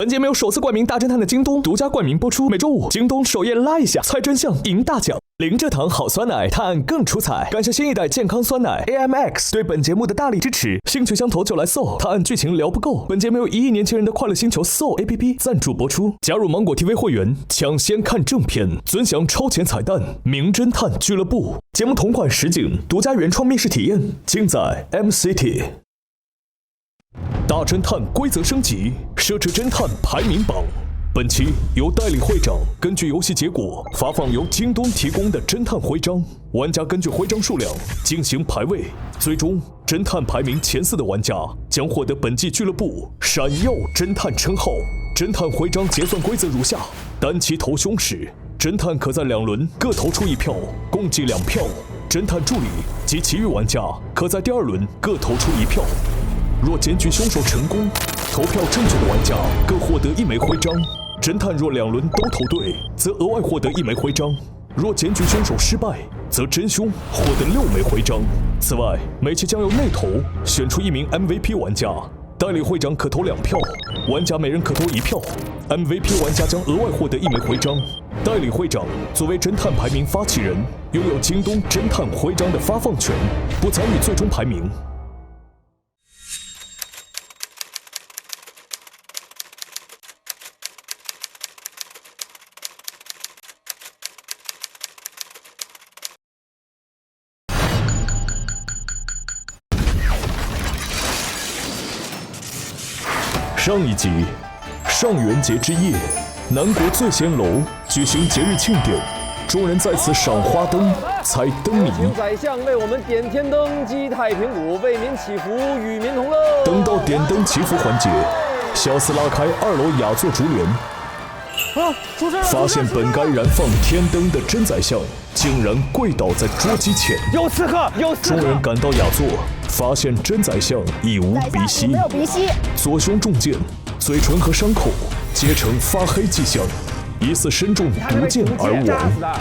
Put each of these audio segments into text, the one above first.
本节目由首次冠名大侦探的京东独家冠名播出，每周五京东首页拉一下，猜真相赢大奖。零蔗糖好酸奶，探案更出彩。感谢新一代健康酸奶 AMX 对本节目的大力支持。兴趣相投就来 Soul， 探案剧情聊不够。本节目由1亿年轻人的快乐星球 Soul APP 赞助播出。加入芒果 TV 会员，抢先看正片，尊享超前彩蛋。名侦探俱乐部节目同款实景独家原创密室体验，尽在 MCT。大侦探规则升级，奢侈侦探排名榜。本期由代理会长根据游戏结果发放由京东提供的侦探徽章，玩家根据徽章数量进行排位，最终侦探排名前4的玩家将获得本季俱乐部闪耀侦探称号。侦探徽章结算规则如下：单期投凶时，侦探可在2轮各投出1票，共计2票；侦探助理及其余玩家可在第2轮各投出1票。若检举凶手成功，投票正确的玩家各获得1枚徽章。侦探若2轮都投对，则额外获得1枚徽章。若检举凶手失败，则真凶获得6枚徽章。此外，每期将由内投选出1名 MVP 玩家，代理会长可投2票，玩家每人可投1票。MVP 玩家将额外获得1枚徽章。代理会长作为侦探排名发起人，拥有京东侦探徽章的发放权，不参与最终排名。上一集，上元节之夜，南国醉仙楼举行节日庆典，众人在此赏花灯、猜灯谜。请宰相为我们点天灯，击太平鼓，为民祈福，与民同乐。等到点灯祈福环节，小厮拉开2楼雅座竹帘，发现本该燃放天灯的真宰相竟然跪倒在桌机前。有刺客！有刺客！众人赶到雅座，发现真宰相已无鼻息，没有鼻息，左胸中箭，嘴唇和伤口皆呈发黑迹象，疑似身中毒箭而亡。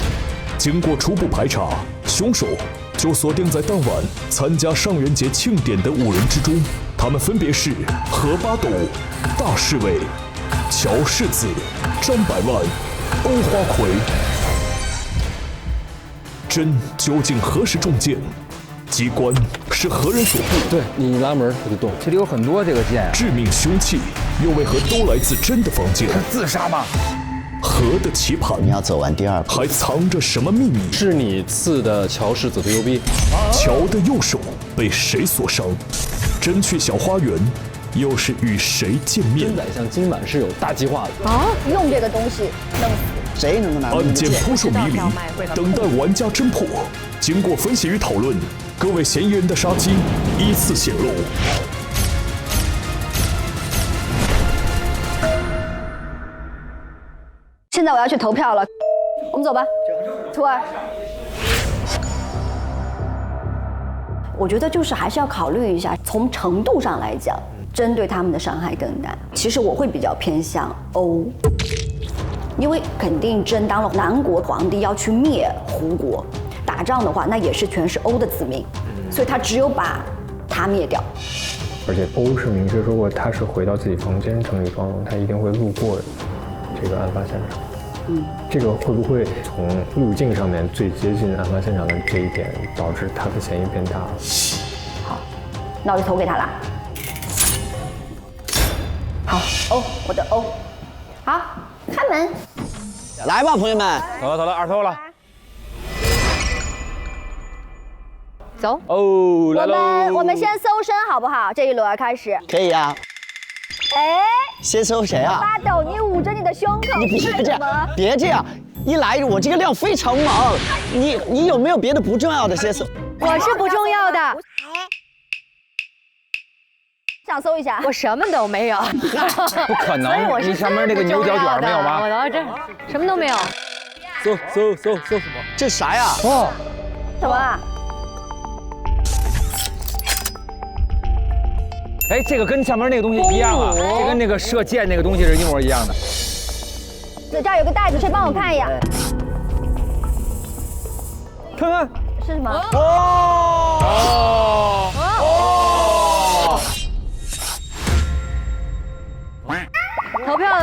经过初步排查，凶手就锁定在当晚参加上元节庆典的5人之中，他们分别是何八斗、大侍卫、乔世子、张百万、欧花魁。真究竟何时中箭？机关是何人所布？对你拉门我就动，这里有很多这个剑啊。致命凶器又为何都来自真的房间？自杀吗？何的棋盘？你要走完第2步，还藏着什么秘密？是你刺的乔世子的右臂。乔的右手被谁所伤？真去小花园，又是与谁见面？真宰相今晚是有大计划的啊！用这个东西弄死谁能够拿案件扑朔迷离，等待玩家侦破。经过分析与讨论，各位嫌疑人的杀机依次显露。现在我要去投票了，我们走吧。徒儿，我觉得就是还是要考虑一下，从程度上来讲，针对他们的伤害更大。其实我会比较偏向欧，因为肯定真当了南国皇帝要去灭胡国，打仗的话，那也是全是欧的子民，所以他只有把他灭掉。而且欧是明确说过，他是回到自己房间整理妆容，他一定会路过这个案发现场。这个会不会从路径上面最接近案发现场的这一点，导致他的嫌疑变大了？好，那我就投给他啦。好，欧，我的欧。好，开门。来吧，朋友们。走了，2投了。走。哦，来喽。我们先搜身好不好？这一轮开始。可以啊。哎，先搜谁啊？八斗，你捂着你的胸口，你别这样，别这样，一来我这个量非常忙。你有没有别的不重要的先搜？我是不重要的。想搜一下，我什么都没有。不可能，你上面那个牛角卷没有吗？我到这什么都没有。搜什么？这啥呀？哦，怎么了？哎，这个跟上面那个东西一样啊，这跟那个射箭那个东西是一模一样的。这儿有个袋子，谁帮我看一眼？看看是什么？投票了。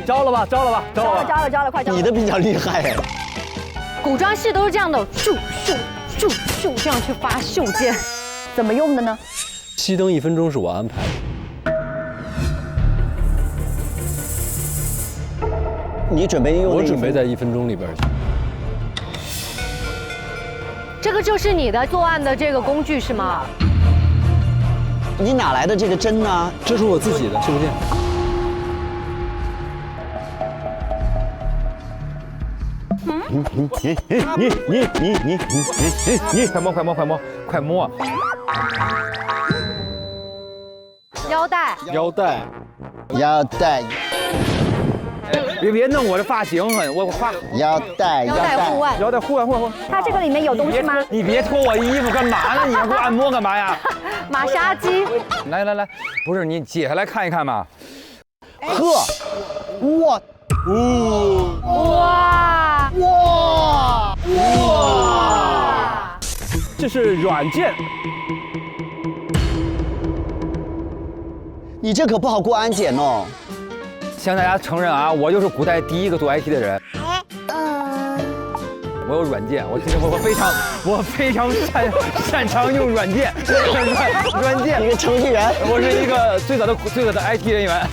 招了吧，招了吧，招了吧。招了，快招了！你的比较厉害哎。古装戏都是这样的，咻咻咻咻这样去发袖箭，怎么用的呢？熄灯1分钟是我安排的。你准备用？我准备在1分钟里边去。这个就是你的作案的这个工具是吗？你哪来的这个针呢？这是我自己的袖箭。你，快摸！腰带，腰带，别弄我的发型，我发腰带护腕，腰带护腕。它这个里面有东西吗？你别脱我衣服干嘛呢？你还给我按摩干嘛呀？马杀鸡，来，不是你解下来看一看嘛。呵，哇，这是软件。你这可不好过安检哦。向大家承认啊，我就是古代第一个做 IT 的人。我有软件，我非常擅长用软件，软件。一个程序员，我是一个最早的 IT 人员。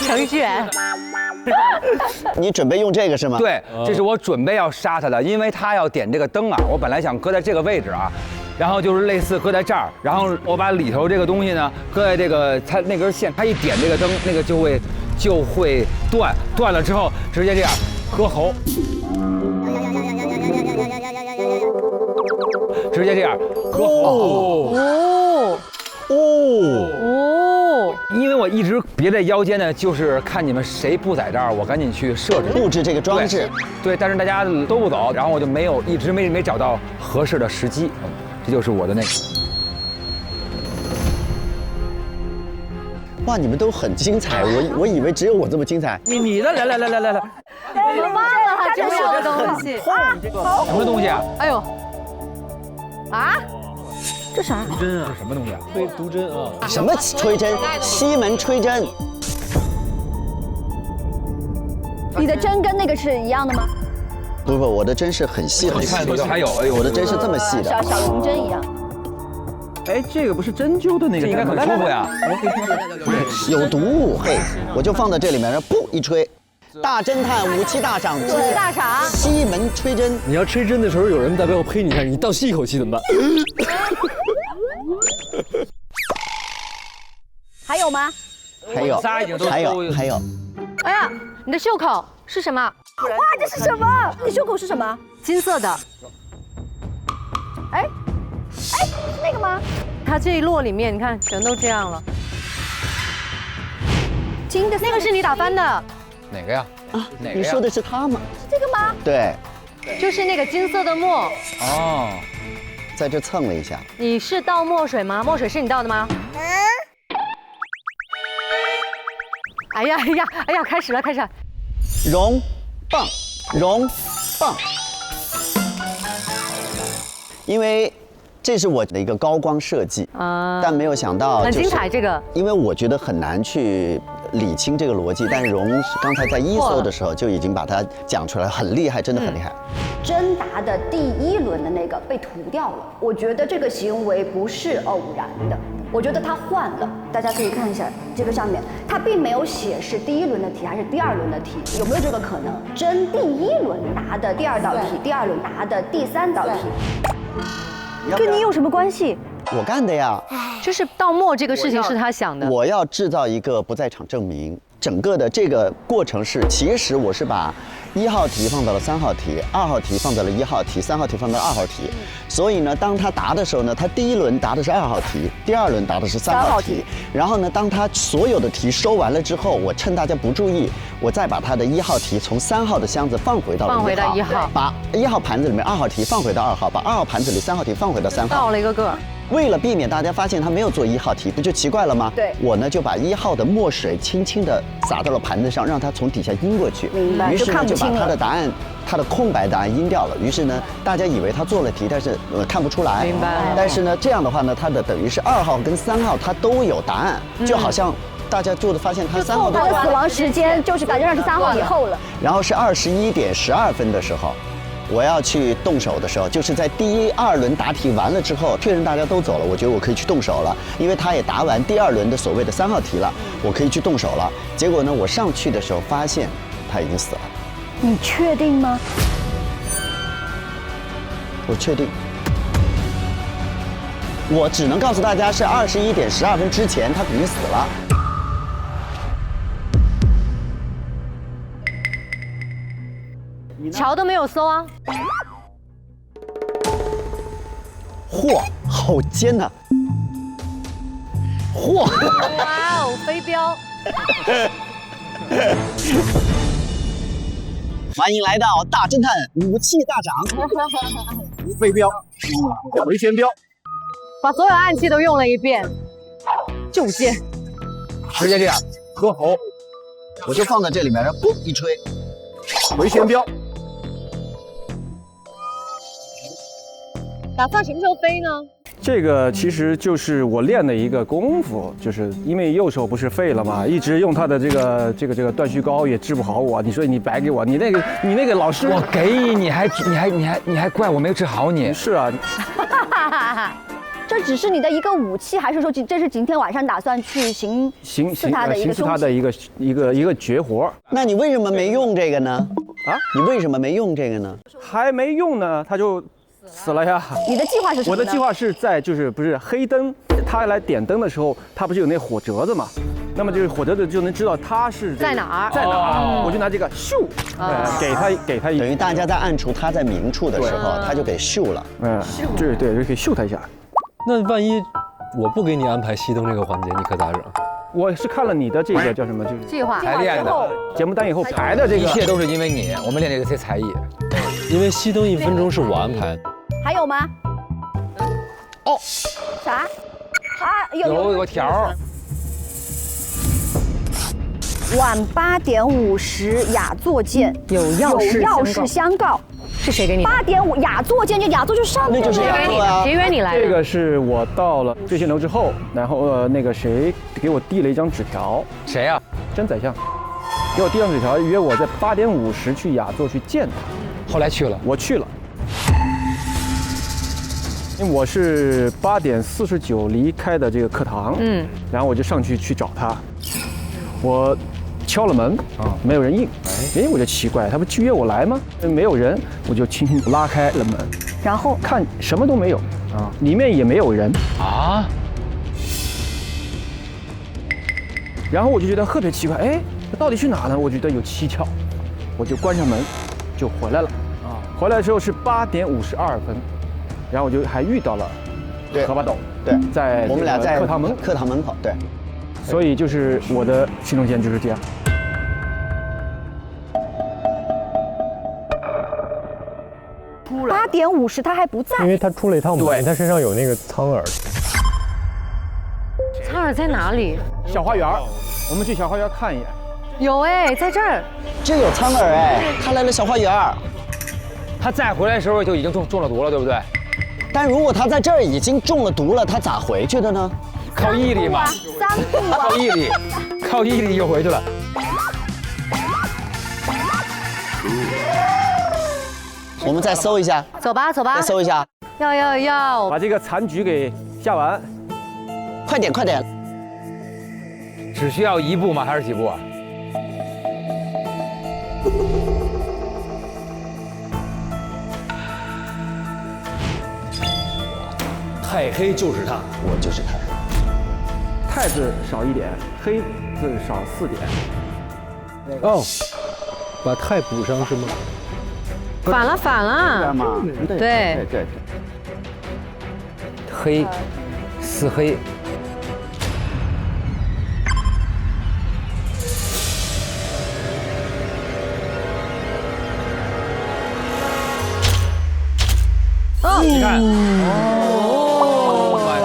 程序员。你准备用这个是吗？对，这是我准备要杀他的，因为他要点这个灯啊，我本来想搁在这个位置啊。然后就是类似搁在这儿，然后我把里头这个东西呢搁在这个它那根线，它一点这个灯，那个就会断了之后直接这样割喉，直接这样割喉。因为我一直别在腰间呢，就是看你们谁不在这儿，我赶紧去设置布置这个装置。对，但是大家都不走，然后我就一直没找到合适的时机。这就是我的那个。哇，你们都很精彩，我以为只有我这么精彩。你的来，我们忘了真有个东西。什么东西啊？哎呦，啊，这啥？毒针啊？是什么东西啊？毒针啊？什么吹针？西门吹针。你的针跟那个是一样的吗？不，我的针是很细很细的。还有，哎呦，我的针是这么细的，小银针一样。哎，这个不是针灸的那个，这应该很舒服呀。有毒，嘿，我就放在这里面，然后噗一吹。大侦探武器大赏之大赏西门吹针。你要吹针的时候，有人在背后呸你一下，你倒吸一口气怎么办？还有吗？还有，仨已经都还有。哎呀，你的袖口是什么？哇，这是什么？你袖口是什么？金色的。哎，是那个吗？它这一摞里面，你看全都这样了。金的那个是你打翻的，哪个呀？啊，哪个呀？你说的是它吗？是这个吗？对，就是那个金色的墨。哦，在这蹭了一下。你是倒墨水吗？墨水是你倒的吗？哎呀，开始了。熔棒，因为这是我的一个高光设计啊，但没有想到很精彩这个，因为我觉得很难去理清这个逻辑，但是荣刚才在一搜的时候就已经把它讲出来，很厉害，真的很厉害。甄达的第一轮的那个被涂掉了，我觉得这个行为不是偶然的。我觉得他换了，大家可以看一下这个上面，他并没有写是第一轮的题还是第二轮的题，有没有这个可能？甄第一轮答的第二道题，第二轮答的第三道题，跟你有什么关系？我干的呀，就是倒墨这个事情是他想的。我要制造一个不在场证明，整个的这个过程是，其实我是把1号题放到了3号题，2号题放到了1号题，3号题放到了2号题。所以呢，当他答的时候呢，他第一轮答的是2号题，第二轮答的是3号题。然后呢，当他所有的题收完了之后，我趁大家不注意，我再把他的1号题从3号的箱子放回到1号，把1号盘子里面2号题放回到2号，把2号盘子里3号题放回到3号。倒了一个个。为了避免大家发现他没有做1号题，不就奇怪了吗？对，我呢就把1号的墨水轻轻地洒到了盘子上，让它从底下阴过去。明白，于是呢就把看不清了。他的答案，他的空白答案阴掉了。于是呢，大家以为他做了题，但是看不出来。明白了但是呢，这样的话呢，他的等于是2号跟3号他都有答案，就好像大家就发现他3号他的死亡时间就是感觉上是3号以后了。然后是21点12分的时候，我要去动手的时候，就是在第2轮答题完了之后，确认大家都走了，我觉得我可以去动手了，因为他也答完第2轮的所谓的3号题了，我可以去动手了。结果呢，我上去的时候发现他已经死了。你确定吗？我确定。我只能告诉大家是21点12分之前他肯定死了。桥都没有搜啊。嚯，好尖呐！嚯！哇哦，飞镖！欢迎来到大侦探武器大赏。飞镖，回旋镖，把所有暗器都用了一遍，就剑。直接这样，喝喉，我就放在这里面，然后嘣一吹，回旋镖。打算什么时候飞呢？这个其实就是我练的一个功夫，就是因为右手不是废了嘛，一直用他的这个断续膏也治不好我。你说你白给我，你那个老师，我给你还怪我没治好你？是啊，这只是你的一个武器，还是说这是今天晚上打算去行刺他的一个行刺他的一个绝活？那你为什么没用这个呢？啊，你为什么没用这个呢？还没用呢，他就死了呀。你的计划是什么呢？我的计划是在不是黑灯，他来点灯的时候，他不是有那火折子嘛？那么就是火折子就能知道他是在哪儿，在哪儿。我就拿这个咻，给他一，等于大家在暗处，他在明处的时候，他就给秀了。对，就可以秀他一下。那万一我不给你安排熄灯这个环节，你可咋整？我是看了你的这个叫什么，就是计划才练的，节目单以后排的这个，一切都是因为你，我们练这些才艺。因为熄灯1分钟是我安排。还有吗？哦，啥？啊，有个条。晚8点50雅座见，有要事相告。是谁给你？8点5雅座见，就雅座就上面，那就是雅座啊。谁约你来的？这个是我到了醉仙楼之后，然后那个谁给我递了一张纸条。谁呀？真宰相，给我递张纸条，约我在8点50去雅座去见他。后来去了，我去了。因为我是8点49离开的这个课堂，然后我就上去找他，我敲了门，没有人应，我就奇怪，他不约我来吗？没有人，我就轻轻拉开了门，然后看什么都没有，里面也没有人啊，然后我就觉得特别奇怪，他到底去哪呢？我觉得有蹊跷，我就关上门，就回来了，回来的时候是8点52分。然后我就还遇到了何八斗，对，在我们俩在课堂门口，对，所以就是我的行动线就是这样。8点50他还不在，因为他出了一趟门，他身上有那个苍耳。苍耳在哪里？小花园，我们去小花园看一眼。有在这儿。这有苍耳他来了小花园。他再回来的时候就已经中了毒了，对不对？但如果他在这儿已经中了毒了，他咋回去的呢？靠毅力嘛，3步啊，靠毅力就回去了。我们再搜一下，走吧，再搜一下，要，把这个残局给下完，快点！只需要1步吗？还是几步啊？太黑就是他，我就是他。太字少1点，黑字少4点。哦，把太补上是吗？反了。对，黑，4黑。你看，Oh my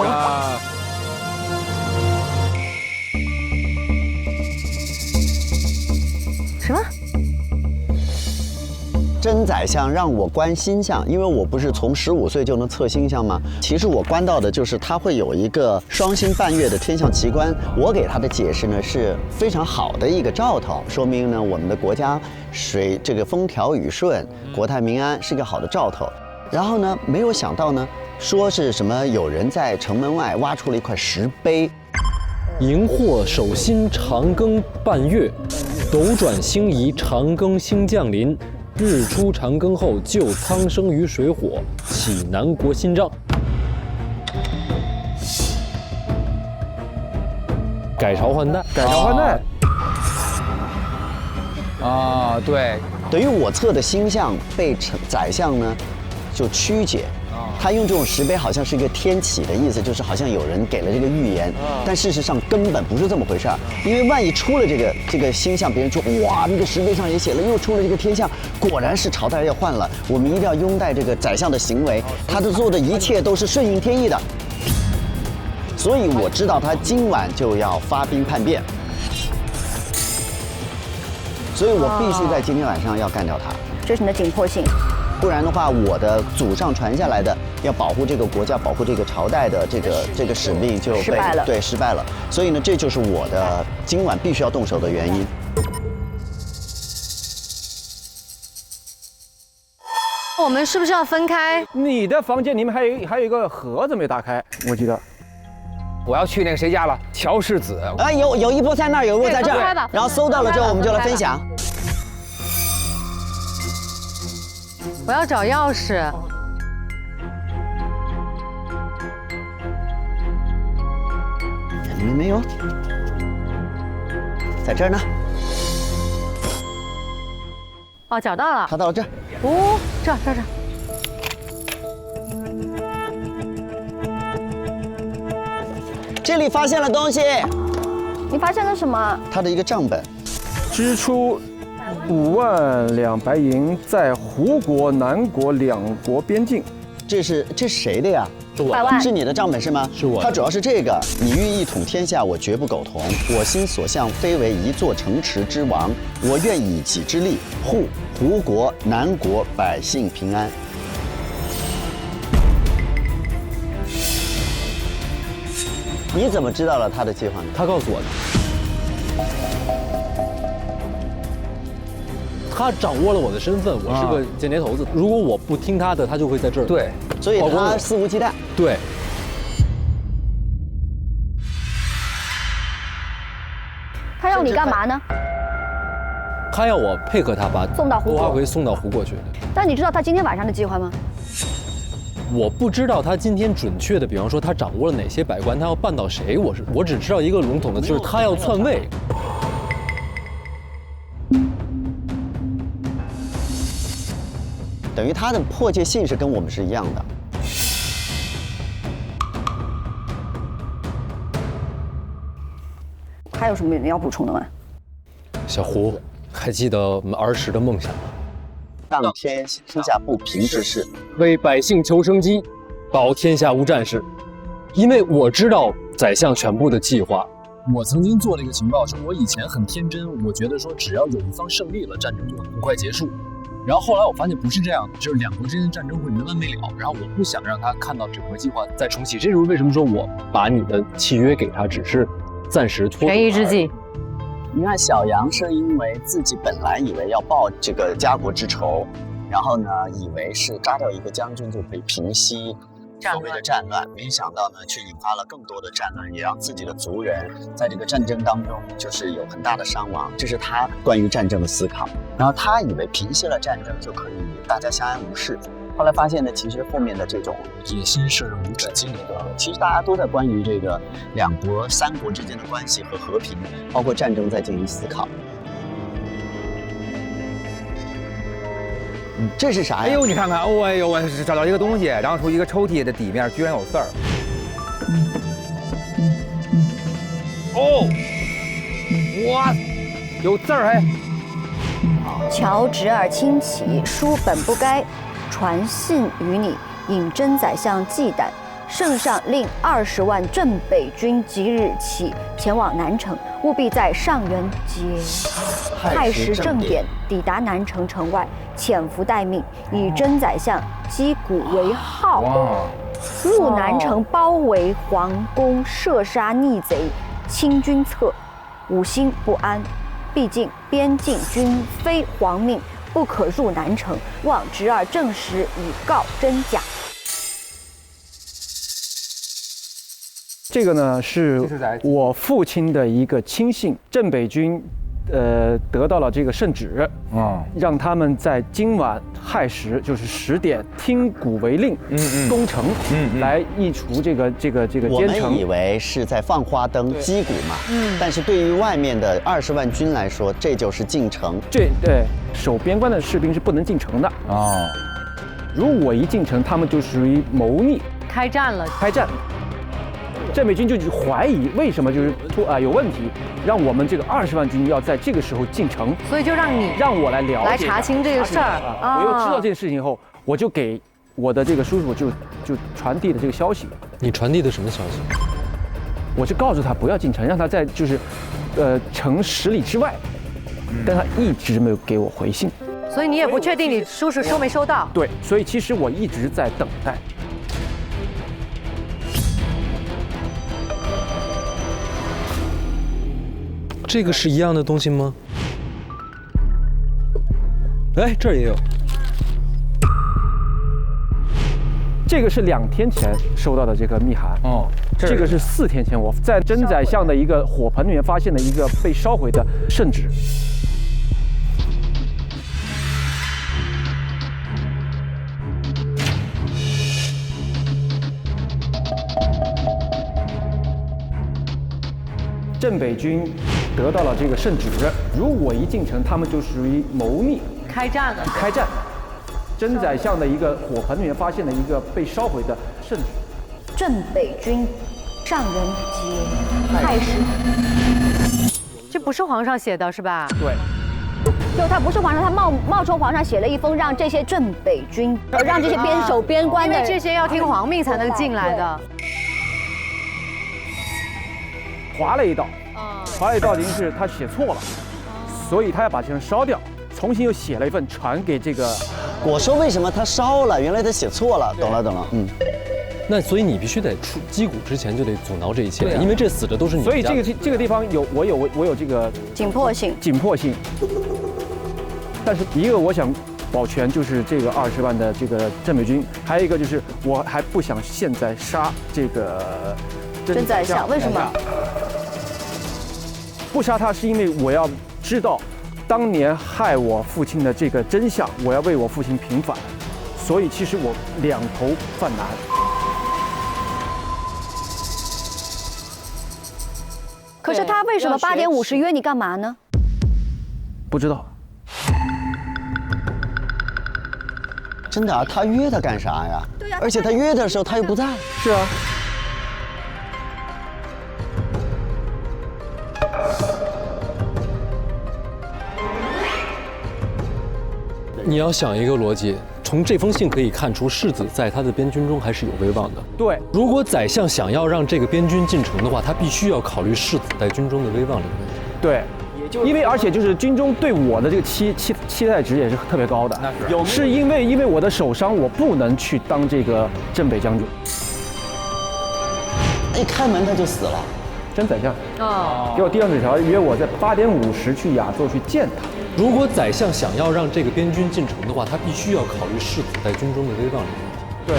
宰相让我观星象，因为我不是从15岁就能测星象吗？其实我观到的就是它会有一个双星伴月的天象奇观。我给他的解释呢是非常好的一个兆头，说明呢我们的国家这个风调雨顺，国泰民安是一个好的兆头。然后呢，没有想到呢，说是什么有人在城门外挖出了一块石碑。荧惑守心长庚半月，斗转星移长庚星降临。日出长庚后，救苍生于水火，启南国新章。改朝换代，改朝换代。啊，对，等于我测的星象被宰相呢就曲解。他用这种石碑好像是一个天启的意思，就是好像有人给了这个预言，但事实上根本不是这么回事儿。因为万一出了这个星象，别人说哇，那个石碑上也写了，又出了这个天象，果然是朝代要换了。我们一定要拥戴这个宰相的行为，他的做的一切都是顺应天意的。所以我知道他今晚就要发兵叛变，所以我必须在今天晚上要干掉他。这是你的紧迫性。不然的话，我的祖上传下来的要保护这个国家、保护这个朝代的这个使命就被失败了。所以呢，这就是我的今晚必须要动手的原因。我们是不是要分开？你的房间里面还有一个盒子没打开，我记得。我要去那个谁家了，乔世子。有一波在那儿，有一波在这儿，然后搜到了之后我们就来分享。我要找钥匙。里面没有，在这儿呢。哦，找到了。他到了这儿。哦，这。这里发现了东西。你发现了什么？他的一个账本。支出5万两白银，在胡国、南国2国边境。这是谁的呀？100万。是你的账本是吗？是我的。它主要是这个：你欲一统天下，我绝不苟同。我心所向，非为一座城池之王。我愿以己之力护胡国、南国百姓平安。你怎么知道了他的计划呢？他告诉我的。他掌握了我的身份，我是个间谍头子。如果我不听他的，他就会在这儿。对，所以他肆无忌惮。对。他要你干嘛呢？他要我配合他把送到胡国，多花魁送到胡国去。但你知道他今天晚上的计划吗？我不知道他今天准确的，比方说他掌握了哪些百官，他要办到谁，我只知道一个笼统的，就是他要篡位。等于他的迫切性是跟我们是一样的。还有什么要补充的吗？小胡，还记得我们儿时的梦想吗？当天下不平之事，为百姓求生机，保天下无战事。因为我知道宰相全部的计划。我曾经做了一个情报，是我以前很天真，我觉得说只要有一方胜利了，战争就会很快结束。然后后来我发现不是这样的，就是两国之间的战争会没完没了。然后我不想让他看到整个计划再重启，这就是为什么说我把你的契约给他，只是暂时拖。权宜之计。你看小杨是因为自己本来以为要报这个家国之仇，然后呢以为是杀掉一个将军就可以平息所谓的战乱，没想到呢却引发了更多的战乱，也让自己的族人在这个战争当中就是有很大的伤亡。这是他关于战争的思考。然后他以为平息了战争就可以大家相安无事，后来发现呢，其实后面的这种野心是无止境的。其实大家都在关于这个两国、三国之间的关系和和平，包括战争，在进行思考。这是啥呀？哎呦，你看看，哦，哎呦，我找到一个东西，然后从一个抽屉的底面居然有字儿。哦，哇，有字儿哎！乔侄儿亲启，书本不该传信于你，引真宰相忌惮，圣上令20万镇北军即日起前往南城，务必在上元节亥时正点抵达南城城外，潜伏待命，以真宰相击鼓为号，入南城包围皇宫，射杀逆贼，清君侧，吾心不安。毕竟边境均非皇命，不可入南城，望侄儿证实以告真假。这个呢是我父亲的一个亲信，镇北军，得到了这个圣旨，让他们在今晚亥时，就是10点听鼓为令，攻城，来移除这个我奸臣。们以为是在放花灯击鼓嘛，但是对于外面的20万军来说，这就是进城。对，守边关的士兵是不能进城的。如果我一进城，他们就属于谋逆，开战了。镇北军就怀疑为什么就是有问题，让我们这个20万军要在这个时候进城，所以就让我来了解来查清这个事儿。我又知道这件事情以后，我就给我的这个叔叔就传递了这个消息。你传递的什么消息？我就告诉他不要进城，让他在城10里之外，但他一直没有给我回信。所以你也不确定你叔叔收没收到？对，所以其实我一直在等待。这个是一样的东西吗？哎，这儿也有。这个是2天前收到的这个密函。这个是4天前我在真宰相的一个火盆里面发现的一个被烧毁的圣旨。镇北军得到了这个圣旨，如果一进城，他们就属于谋逆，开战。真宰相的一个火盆里面发现了一个被烧毁的圣旨。镇北军上元节亥时，这不是皇上写的是吧？对。就他不是皇上，他冒充皇上写了一封让这些镇北军，让这些边守边关的，因为这些要听皇命才能进来的。划了一道，等于是他写错了，所以他要把这份烧掉，重新又写了一份传给这个。我说为什么他烧了？原来他写错了，懂了。那所以你必须得击鼓之前就得阻挠这一切，因为这死的都是你。所以这个地方我有这个紧迫性。但是一个我想保全就是这个20万的这个镇北军，还有一个就是我还不想现在杀这个真宰相，为什么？不杀他是因为我要知道当年害我父亲的这个真相，我要为我父亲平反，所以其实我2头犯难。可是他为什么8点50约你干嘛呢？不知道。真的啊，他约他干啥呀？对呀，而且他约的时候他又不在。是啊。你要想一个逻辑，从这封信可以看出，世子在他的边军中还是有威望的。对，如果宰相想要让这个边军进城的话，他必须要考虑世子在军中的威望这个问题。对，因为而且就是军中对我的这个期待值也是特别高的。是因为我的手伤，我不能去当这个镇北将军。一开门他就死了。真宰相给我递上纸条，约我在8点50去雅座去见他。如果宰相想要让这个边军进城的话，他必须要考虑世子在军中的威望这个问题。对。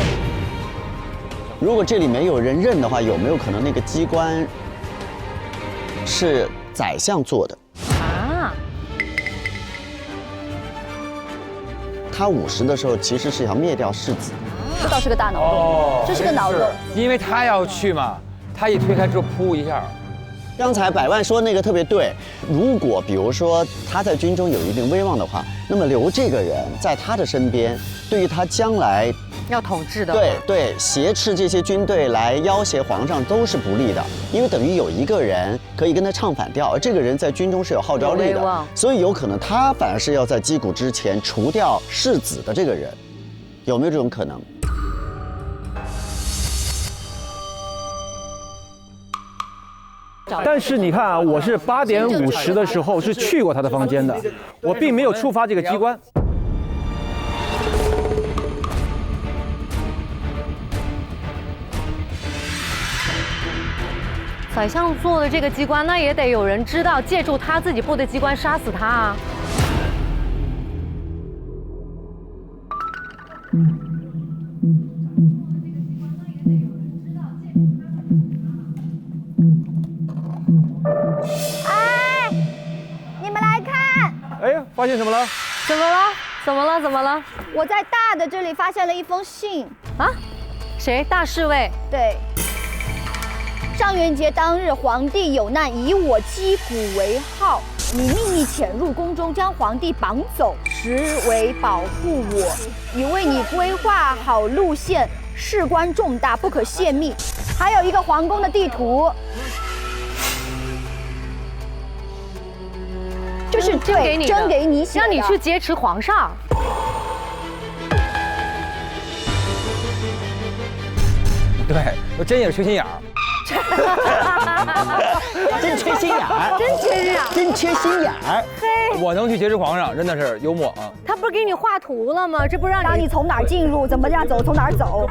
如果这里没有人认的话，有没有可能那个机关是宰相做的？他50的时候其实是想灭掉世子。这倒是个大脑洞，这是个脑洞。因为他要去嘛，他一推开之后，噗一下。刚才百万说那个特别对，如果比如说他在军中有一定威望的话，那么留这个人在他的身边，对于他将来要统治的，对挟持这些军队来要挟皇上都是不利的，因为等于有一个人可以跟他唱反调，而这个人在军中是有号召力的，所以有可能他反而是要在击鼓之前除掉世子的这个人，有没有这种可能？但是你看啊，我是8点50的时候是去过他的房间的，我并没有触发这个机关。宰相做的这个机关，那也得有人知道，借助他自己布的机关杀死他啊。哎，你们来看，哎，发现什么了？怎么了？怎么了？怎么了？我在大的这里发现了一封信啊？谁？大侍卫？对。上元节当日，皇帝有难，以我击鼓为号。你秘密潜入宫中，将皇帝绑走，实为保护我，已为你规划好路线，事关重大，不可泄密。还有一个皇宫的地图，这是对真给你写的，让你去劫持皇上。对，我真也是缺心眼儿。真缺心眼儿，真缺心眼儿，真缺心眼儿。嘿，我能去劫持皇上，真的是幽默啊！他不是给你画图了吗？这不让你从哪儿进入，怎么样走，从哪儿走。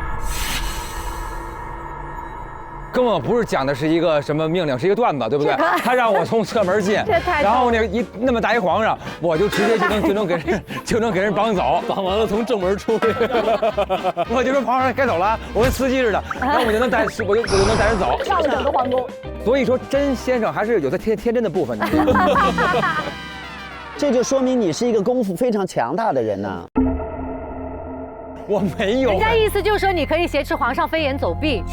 根本不是讲的是一个什么命令，是一个段子，对不对？他让我从侧门进，然后那么大一皇上，我就直接就能给人绑走，绑完了从正门出去，我就说皇上该走了，我跟司机似的，然后我就能带人走，绕了整个皇宫。所以说，甄先生还是有他天真的部分的。这就说明你是一个功夫非常强大的人呐。我没有。人家意思就是说，你可以挟持皇上飞檐走壁。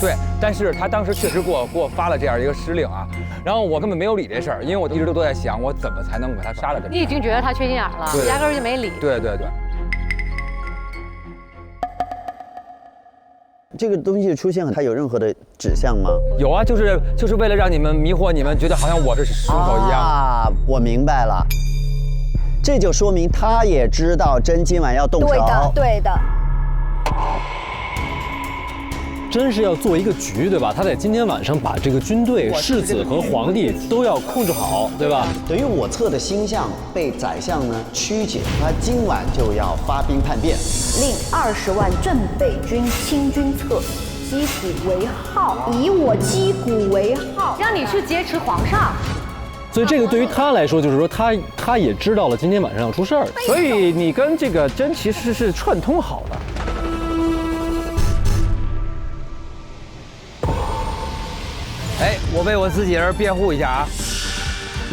对，但是他当时确实给我发了这样一个施令啊，然后我根本没有理这事儿，因为我一直都在想，我怎么才能把他杀了。你已经觉得他缺心眼了，压根儿就没理。对对对。这个东西出现，它有任何的指向吗？有啊，就是为了让你们迷惑你们，觉得好像我是凶手一样。啊，我明白了，这就说明他也知道甄今晚要动手。对的，对的。真是要做一个局，对吧？他在今天晚上把这个军队、世子和皇帝都要控制好，对吧？等于我侧的星象被宰相呢曲解，他今晚就要发兵叛变，令20万镇北军清君侧，击鼓为号，以我击鼓为号，让你去劫持皇上。所以这个对于他来说，就是说他也知道了今天晚上要出事儿，所以你跟这个甄其实是串通好的。哎，我为我自己人辩护一下啊，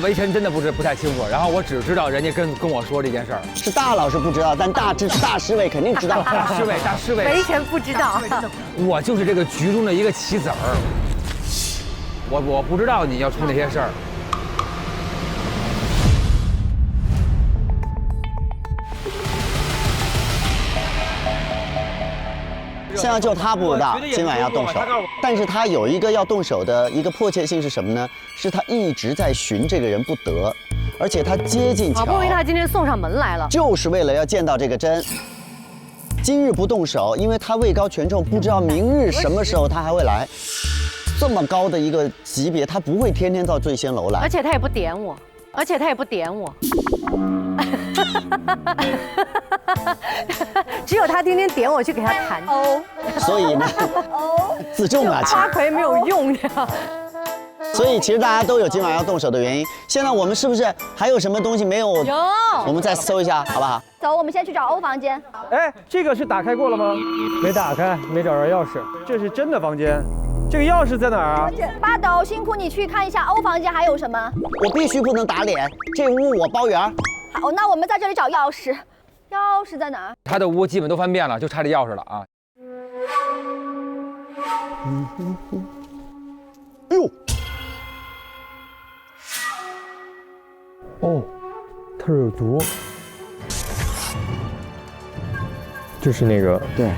微臣真的不太清楚，然后我只知道人家跟我说这件事儿，是大老师不知道，但大侍卫肯定知道。大侍卫，微臣不知道，我就是这个局中的一个棋子儿，我不知道你要出那些事儿。现在就他不知道今晚要动手，但是他有一个要动手的一个迫切性是什么呢？是他一直在寻这个人不得，而且他接近桥，好不容易他今天送上门来了，就是为了要见到这个甄。今日不动手，因为他位高权重，不知道明日什么时候他还会来。这么高的一个级别，他不会天天到醉仙楼来，而且他也不点我。只有他天天点我去给他弹哦，所以呢，自重啊，花魁没有用的。所以其实大家都有今晚要动手的原因。现在我们是不是还有什么东西没有？有，我们再搜一下，好不好？走，我们先去找欧房间。哎，这个是打开过了吗？没打开，没找着钥匙。这是真的房间，这个钥匙在哪儿啊？八斗，辛苦你去看一下欧房间还有什么。我必须不能打脸，这屋我包圆。好，那我们在这里找钥匙，钥匙在哪儿？他的屋基本都翻遍了，就差这钥匙了啊。哎呦！哦，它是有毒。就是那个对，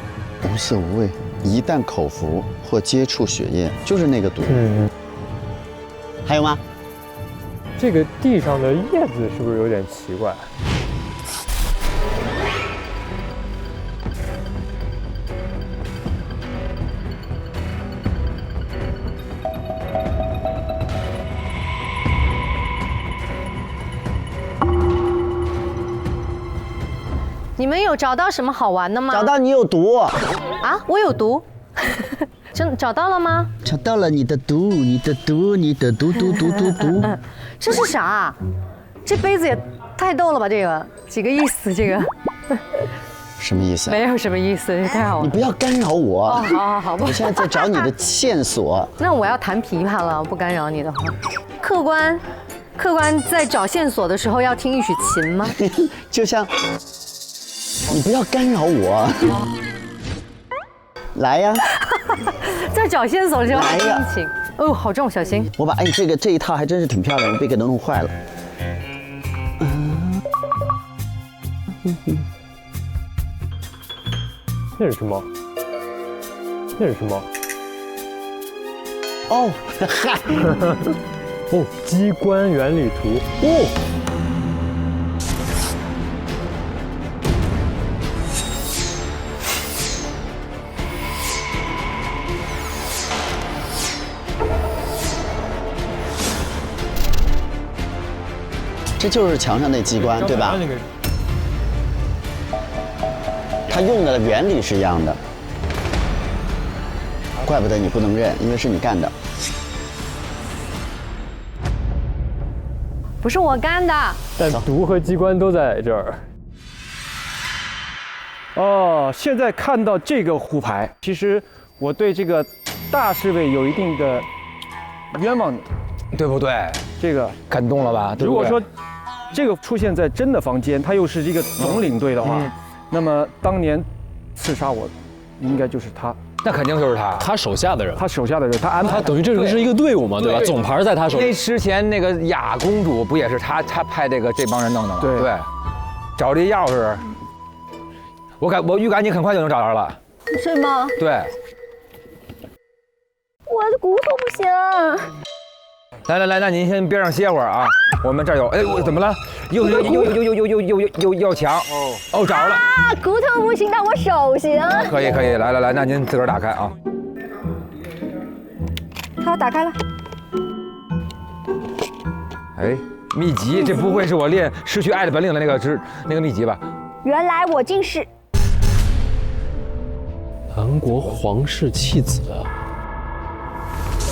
无色无味，一旦口服或接触血液，就是那个毒。还有吗？这个地上的叶子是不是有点奇怪？们有找到什么好玩的吗？找到你有毒，啊，我有毒，真找到了吗？找到了你的毒，你的毒，你的毒。这是啥？这杯子也太逗了吧！这个几个意思？这个什么意思？没有什么意思，这太好了。你不要干扰我。哦，好，我现在在找你的线索。那我要弹琵琶了，不干扰你的话。客官在找线索的时候要听一曲琴吗？就像你不要干扰我。来呀！在找线索的时候要听来呀琴。哦，好重，小心。我把这一套还真是挺漂亮，我被给弄坏了。那是什么？那是什么？哦，嗨，哦，机关原理图。哦，这就是墙上那机关，对吧？那个它用的原理是一样的，怪不得你不能认，因为是你干的。不是我干的。但毒和机关都在这儿。哦，现在看到这个胡牌，其实我对这个大侍卫有一定的冤枉，对不对？这个感动了吧？对不对如果说这个出现在真的房间，他又是这个总领队的话，那么当年刺杀我，应该就是他，那肯定就是他。他手下的人，他手下的人，他安排他等于这个是一个队伍嘛，对吧？总牌在他手里。因为之前那个雅公主不也是他派这帮人弄的吗？对，找这钥匙，我预感你很快就能找着了。是吗？对，我的骨头不行。来，那您先边上歇会儿啊，我们这儿有，哎，我怎么了？又要墙哦，找着了。啊，骨头不行，但我手行。可以，来，那您自个儿打开啊。好，打开了。哎，秘籍，这不会是我练失去爱的本领的那个秘籍吧？原来我竟是南国皇室弃子。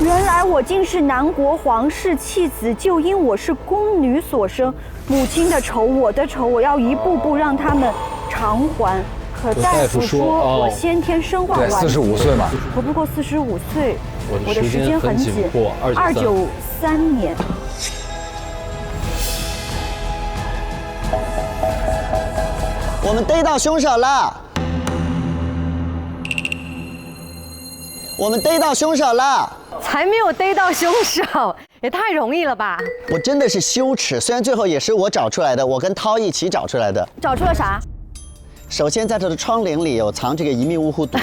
原来我竟是南国皇室弃子，就因我是宫女所生，母亲的仇，我的仇，我要一步步让他们偿还。可大夫说我先天生化晚对，45岁嘛。我不过45岁，我的时间很紧迫，293年。我们逮到凶手了！我们逮到凶手了！才没有逮到凶手，也太容易了吧？我真的是羞耻，虽然最后也是我找出来的，我跟涛一起找出来的。找出了啥？首先，在他的窗棂里有藏这个一命呜呼毒，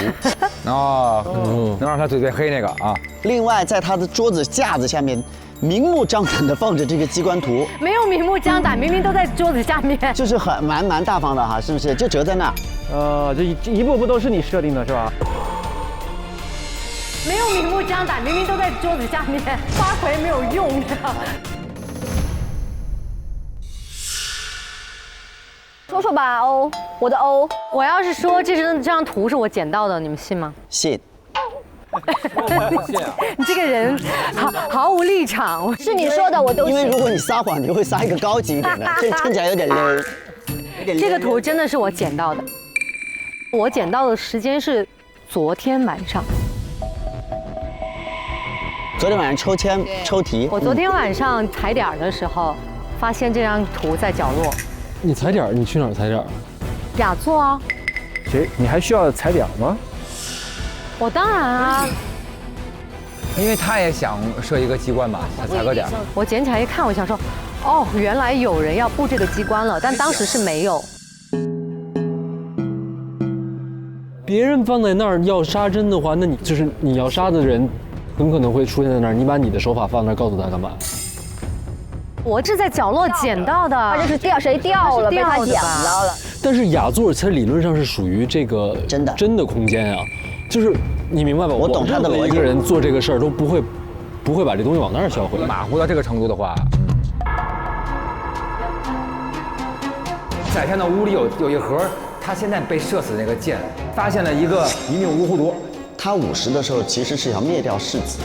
能让他嘴最黑那个啊。另外，在他的桌子架子下面，明目张胆的放着这个机关图，没有明目张胆，明明都在桌子下面。就是蛮大方的哈，是不是？就折在那。这一步步都是你设定的是吧？没有明目张胆，明明都在桌子下面，发回没有用的。说说吧，欧，我的欧。我要是说这张图是我捡到的，你们信吗？信。你这个人毫无立场。是你说的，我都信。因为如果你撒谎，你就会撒一个高级一点的，这听起来有点 low。这个图真的是我捡到的，我捡到的时间是昨天晚上。昨天晚上抽签抽题，我昨天晚上踩点的时候，发现这张图在角落。你踩点，你去哪儿踩点？雅座啊。谁？你还需要踩点吗？我当然啊。因为他也想设一个机关嘛，他踩个点。我捡起来一看，我想说，哦，原来有人要布这个机关了，但当时是没有。别人放在那儿要杀针的话，那你就是你要杀的人。很可能会出现在那儿，你把你的手法放那儿，告诉他干嘛？我是在角落捡到的，他就是谁掉了，被他捡到了。但是雅座它理论上是属于这个真的空间啊，就是你明白吧？我懂他的逻辑。一个人做这个事儿都不会把这东西往那儿销毁。马虎到这个程度的话，在他那屋里有一盒他现在被射死那个箭，发现了一个一命呜呼毒。他50的时候其实是想灭掉世子，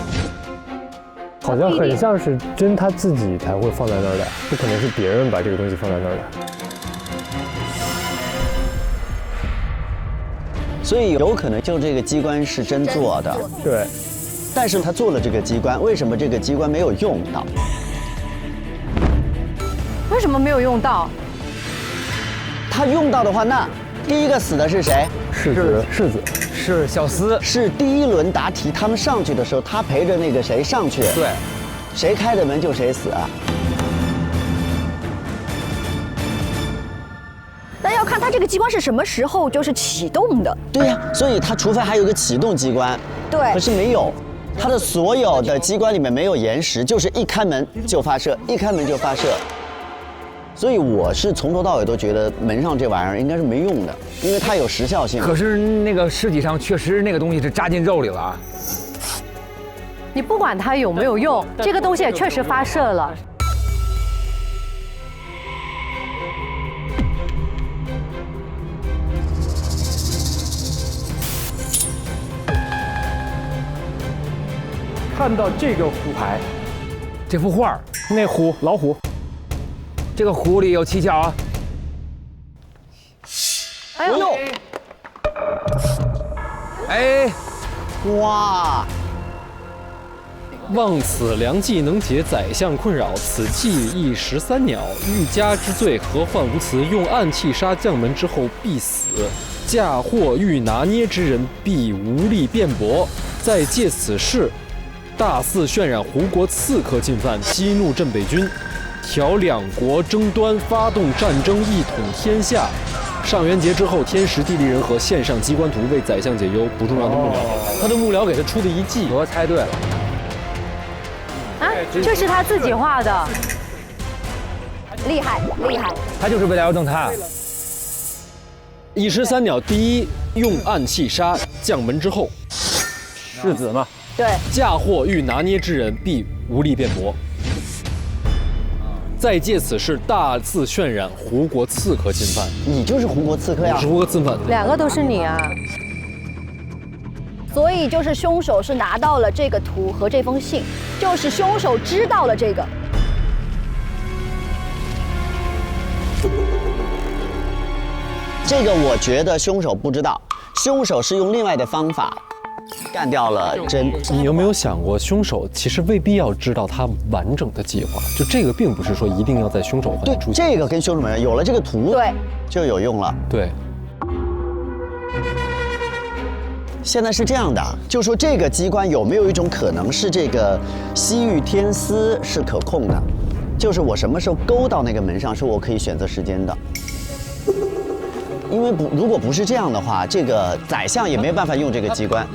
好像很像是真他自己才会放在那儿的，不可能是别人把这个东西放在那儿的。所以有可能就这个机关是真做的。对，但是他做了这个机关，为什么这个机关没有用到？为什么没有用到？他用到的话，那第一个死的是谁？世子。是小厮，是第一轮答题，他们上去的时候，他陪着那个谁上去，对，谁开的门就谁死啊。那要看他这个机关是什么时候就是启动的。对呀，所以他除非还有个启动机关，对可是没有，他的所有的机关里面没有延时，就是一开门就发射，一开门就发射。所以我是从头到尾都觉得门上这玩意儿应该是没用的，因为它有时效性。可是那个尸体上确实那个东西是扎进肉里了啊。你不管它有没有用，这个东西也确实发射了。看到这个虎牌，这幅画，那虎老虎，这个壶里有蹊跷啊！哎呦，哎，哇！望此良计能解宰相困扰，此计亦13鸟。欲加之罪，何患无辞？用暗器杀将门之后必死，嫁祸欲拿捏之人必无力辩驳。再借此事，大肆渲染胡国刺客进犯，激怒镇北军，挑两国争端，发动战争，一统天下。上元节之后，天时地利人和，献上机关图为宰相解忧。不重要的幕僚，他的幕僚给他出的一计，我猜对了。啊，这是他自己画的，厉害厉害。他就是为了要弄他。一石三鸟，第一用暗器杀将门之后，世子嘛，对，嫁祸欲拿捏之人必无力辩驳。再借此事大肆渲染胡国刺客进犯，你就是胡国刺客呀！是胡国刺犯，两个都是你啊。所以就是凶手是拿到了这个图和这封信，就是凶手知道了这个。这个我觉得凶手不知道，凶手是用另外的方法干掉了真。你有没有想过，凶手其实未必要知道他完整的计划？就这个并不是说一定要在凶手环对节出，现。这个跟凶手没关，有了这个图，对，就有用了。对，现在是这样的，就说这个机关有没有一种可能是这个西域天丝是可控的，就是我什么时候勾到那个门上，是我可以选择时间的。因为如果不是这样的话，这个宰相也没办法用这个机关。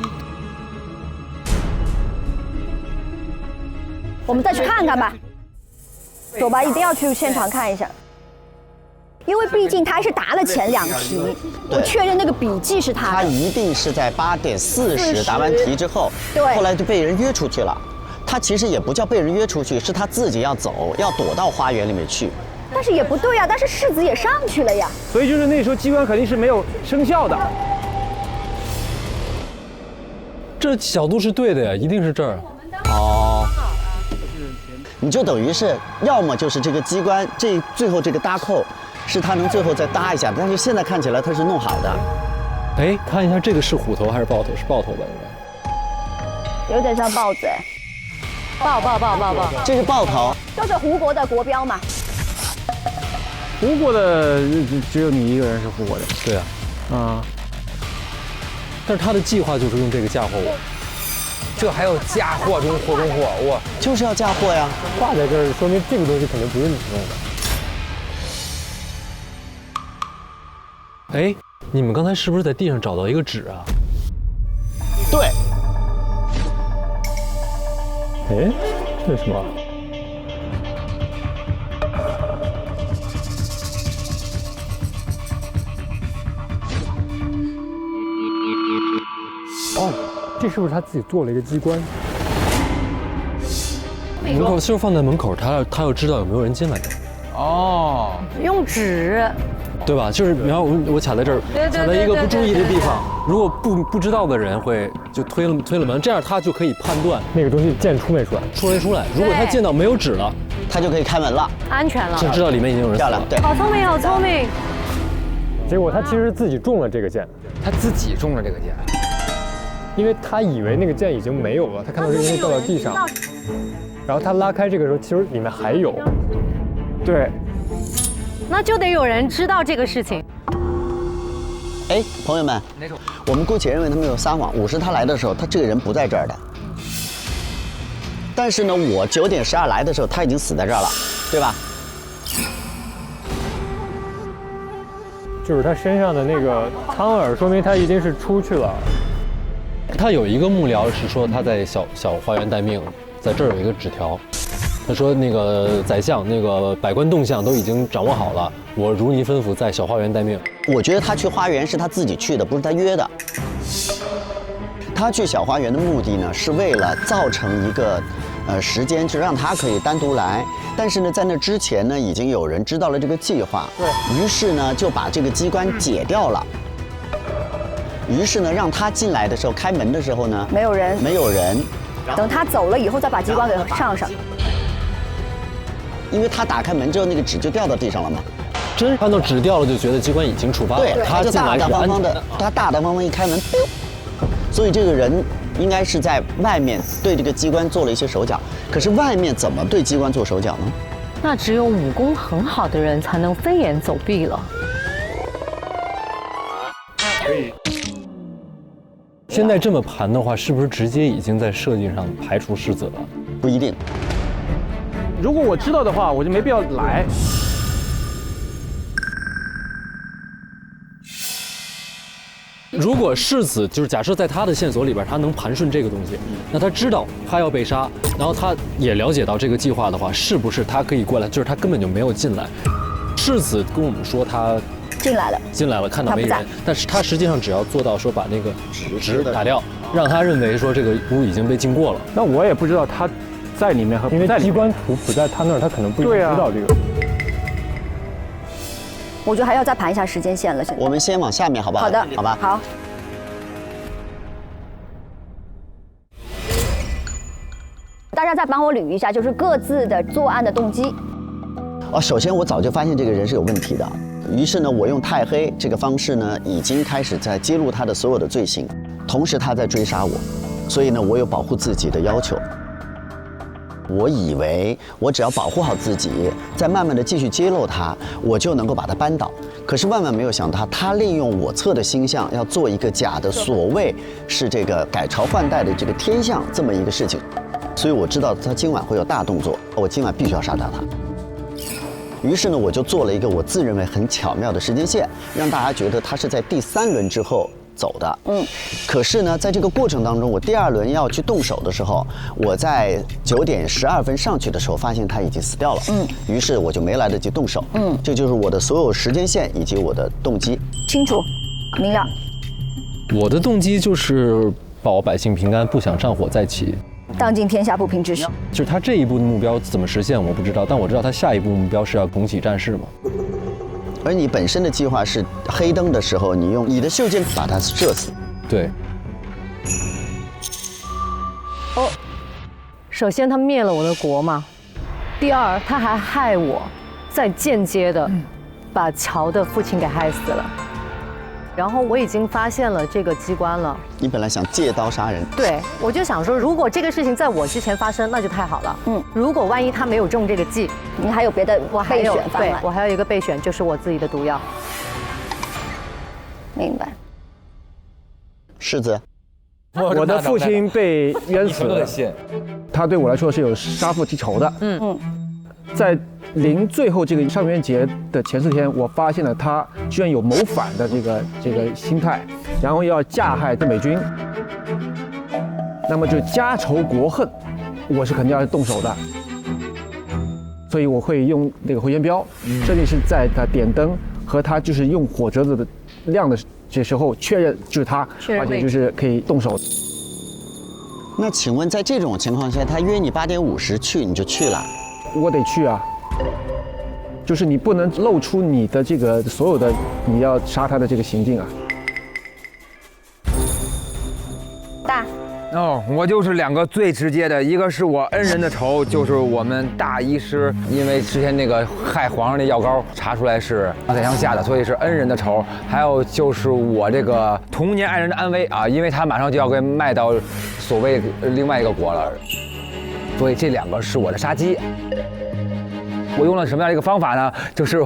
我们再去看看吧。走吧，一定要去现场看一下。因为毕竟他还是答了前2题，我确认那个笔记是他的。他一定是在8点40答完题之后，对，后来就被人约出去了。他其实也不叫被人约出去，是他自己要走，要躲到花园里面去。但是也不对呀，但是世子也上去了呀。所以就是那时候机关肯定是没有生效的。这角度是对的呀，一定是这儿。哦，你就等于是，要么就是这个机关最后这个搭扣，是他能最后再搭一下，但是现在看起来他是弄好的。哎，看一下这个是虎头还是豹头？是豹头吧？应该。有点像豹子哎。豹，这是豹头，就是胡国的国标嘛。胡国的只有你一个人是胡国的。对啊。啊。但是他的计划就是用这个嫁祸我。这还有嫁祸中祸中祸，我就是要嫁祸呀。挂在这儿，说明这个东西肯定不是你弄的。哎，你们刚才是不是在地上找到一个纸啊？对。哎，这是什么？哦，这是不是他自己做了一个机关？门口就是放在门口，他要知道有没有人进来的。哦，用纸，对吧？就是然后我卡在这儿，卡在一个不注意的地方，如果不知道的人会就推了门，这样他就可以判断那个东西剑出没出来，出来。如果他见到没有纸了，他就可以开门了，安全了，就知道里面已经有人死了。对，好聪明，好聪明。结果他其实自己中了这个剑，他自己中了这个箭。因为他以为那个剑已经没有了，他看到这个东西掉到地上，然后他拉开这个时候，其实里面还有。对，那就得有人知道这个事情。哎，朋友们，我们姑且认为他没有撒谎。午时他来的时候，他这个人不在这儿的。但是呢，我9点12来的时候，他已经死在这儿了，对吧？就是他身上的那个苍耳，说明他一定是出去了。他有一个幕僚是说他在小花园待命，在这儿有一个纸条，他说那个宰相那个百官动向都已经掌握好了，我如您吩咐，在小花园待命。我觉得他去花园是他自己去的，不是他约的。他去小花园的目的呢，是为了造成一个时间，就让他可以单独来。但是呢，在那之前呢，已经有人知道了这个计划，于是呢就把这个机关解掉了。于是呢，让他进来的时候，开门的时候呢，没有人，没有人。等他走了以后，再把机关给上上。因为他打开门之后，那个纸就掉到地上了嘛。真看到纸掉了，就觉得机关已经触发了。对，他就大大方方的，他大大方方一开门，所以这个人应该是在外面对这个机关做了一些手脚。可是外面怎么对机关做手脚呢？那只有武功很好的人才能飞檐走壁了。可以。现在这么盘的话，是不是直接已经在设计上排除世子了？不一定。如果我知道的话，我就没必要来。如果世子就是假设在他的线索里边，他能盘顺这个东西，那他知道他要被杀，然后他也了解到这个计划的话，是不是他可以过来？就是他根本就没有进来。世子跟我们说他进来了，看到没人，但是他实际上只要做到说把那个纸打掉，让他认为说这个屋已经被经过了。那我也不知道他在里面和因为机关图不在他那儿，他可能不一定知道这个。我觉得还要再盘一下时间线了。现在我们先往下面，好不好？好的，好吧。好。大家再帮我捋一下，就是各自的作案的动机。首先我早就发现这个人是有问题的，于是呢，我用太黑这个方式呢，已经开始在揭露他的所有的罪行，同时他在追杀我，所以呢，我有保护自己的要求。我以为我只要保护好自己，再慢慢的继续揭露他，我就能够把他扳倒。可是万万没有想到，他利用我侧的星象，要做一个假的所谓是这个改朝换代的这个天象这么一个事情。所以我知道他今晚会有大动作，我今晚必须要杀掉他。于是呢，我就做了一个我自认为很巧妙的时间线，让大家觉得他是在第3轮之后走的。可是呢，在这个过程当中，我第2轮要去动手的时候，我在9点12分上去的时候，发现他已经死掉了。于是我就没来得及动手。这就是我的所有时间线以及我的动机。清楚，明了。我的动机就是保百姓平安，不想战火再起。当今天下不平之时，就是他这一步的目标怎么实现我不知道，但我知道他下一步目标是要重启战事嘛。而你本身的计划是黑灯的时候，你用你的袖箭把他射死。对。首先他灭了我的国嘛，第二他还害我，再间接的把乔的父亲给害死了。然后我已经发现了这个机关了。你本来想借刀杀人，对，我就想说，如果这个事情在我之前发生，那就太好了。如果万一他没有中这个计，你还有别的备选方案？对，我还有一个备选，就是我自己的毒药。明白。世子，我的父亲被冤死了，他对我来说是有杀父之仇的。在临最后这个上元节的前4天，我发现了他居然有谋反的这个心态，然后要嫁害美军，那么就家仇国恨，我是肯定要动手的。所以我会用那个回旋镖，设定是在他点灯和他就是用火折子的亮的这时候确认就是他，而且就是可以动手。那请问在这种情况下，他约你8点50去，你就去了？我得去啊。就是你不能露出你的这个所有的你要杀他的这个行径啊。大。哦，我就是2个最直接的，一个是我恩人的仇，就是我们大医师，因为之前那个害皇上的药膏查出来是宰相下的，所以是恩人的仇。还有就是我这个童年爱人的安危啊，因为他马上就要给卖到所谓另外一个国了，所以这2个是我的杀机。我用了什么样的一个方法呢？就是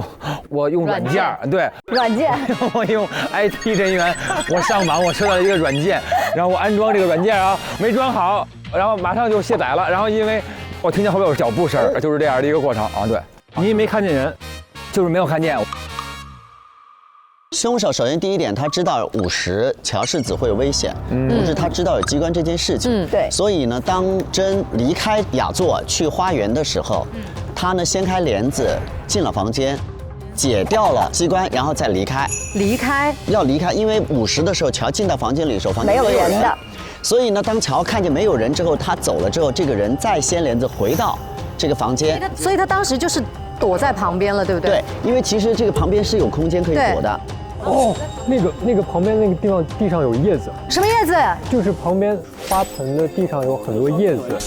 我用软件，对，软件，我用 IT 人员，我上网我收到了一个软件，然后我安装这个软件啊，没装好，然后马上就卸载了，然后因为我听见后面有脚步声，就是这样的一个过程啊，对，你也没看见人，就是没有看见。凶手首先第一点，他知道50乔世子会有危险，同时他知道有机关这件事情，对，所以呢，当真离开雅座去花园的时候，他呢掀开帘子进了房间，解掉了机关，然后再离开。要离开，因为50的时候，乔进到房间里的时候，房间没有人的，所以呢，当乔看见没有人之后，他走了之后，这个人再掀帘子回到这个房间，所以他当时就是躲在旁边了，对不对？对，因为其实这个旁边是有空间可以躲的。哦，那个旁边那个地方地上有叶子，什么叶子？就是旁边花盆的地上有很多叶子。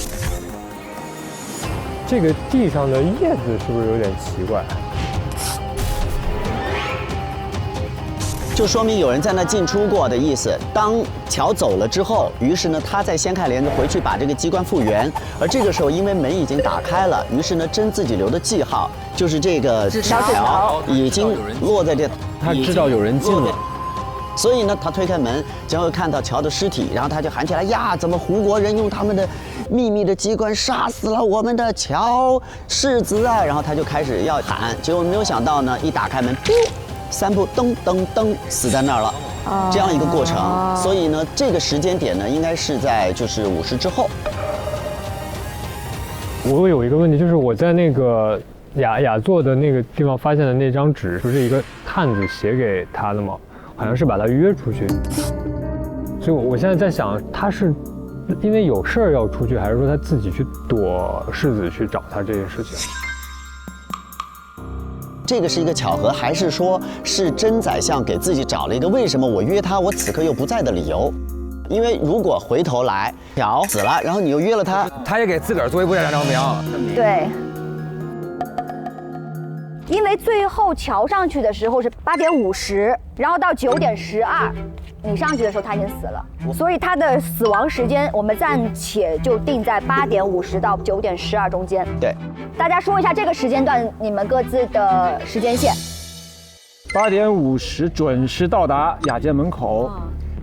这个地上的叶子是不是有点奇怪？就说明有人在那进出过的意思。当乔走了之后，于是呢，他再掀开帘子回去把这个机关复原。而这个时候，因为门已经打开了，于是呢，真自己留的记号就是这个纸条已经落在这，他知道有人进了。所以呢，他推开门，然后看到乔的尸体，然后他就喊起来：“呀，怎么胡国人用他们的秘密的机关杀死了我们的乔世子啊！”然后他就开始要喊，结果没有想到呢，一打开门，3步噔噔噔死在那儿了，这样一个过程。所以呢，这个时间点呢，应该是在就是50之后。我有一个问题，就是我在那个雅座的那个地方发现的那张纸，不是一个探子写给他的吗？好像是把他约出去。所以我现在在想，他是因为有事儿要出去，还是说他自己去躲世子去找他这件事情？这个是一个巧合，还是说是真宰相给自己找了一个为什么我约他，我此刻又不在的理由？因为如果回头来乔死了，然后你又约了他，他也给自个儿做一不在场证明。对。因为最后乔上去的时候是8点50，然后到9点12，你上去的时候他已经死了，所以他的死亡时间我们暂且就定在8点50到9点12中间。对，大家说一下这个时间段你们各自的时间线。8点50准时到达雅间门口，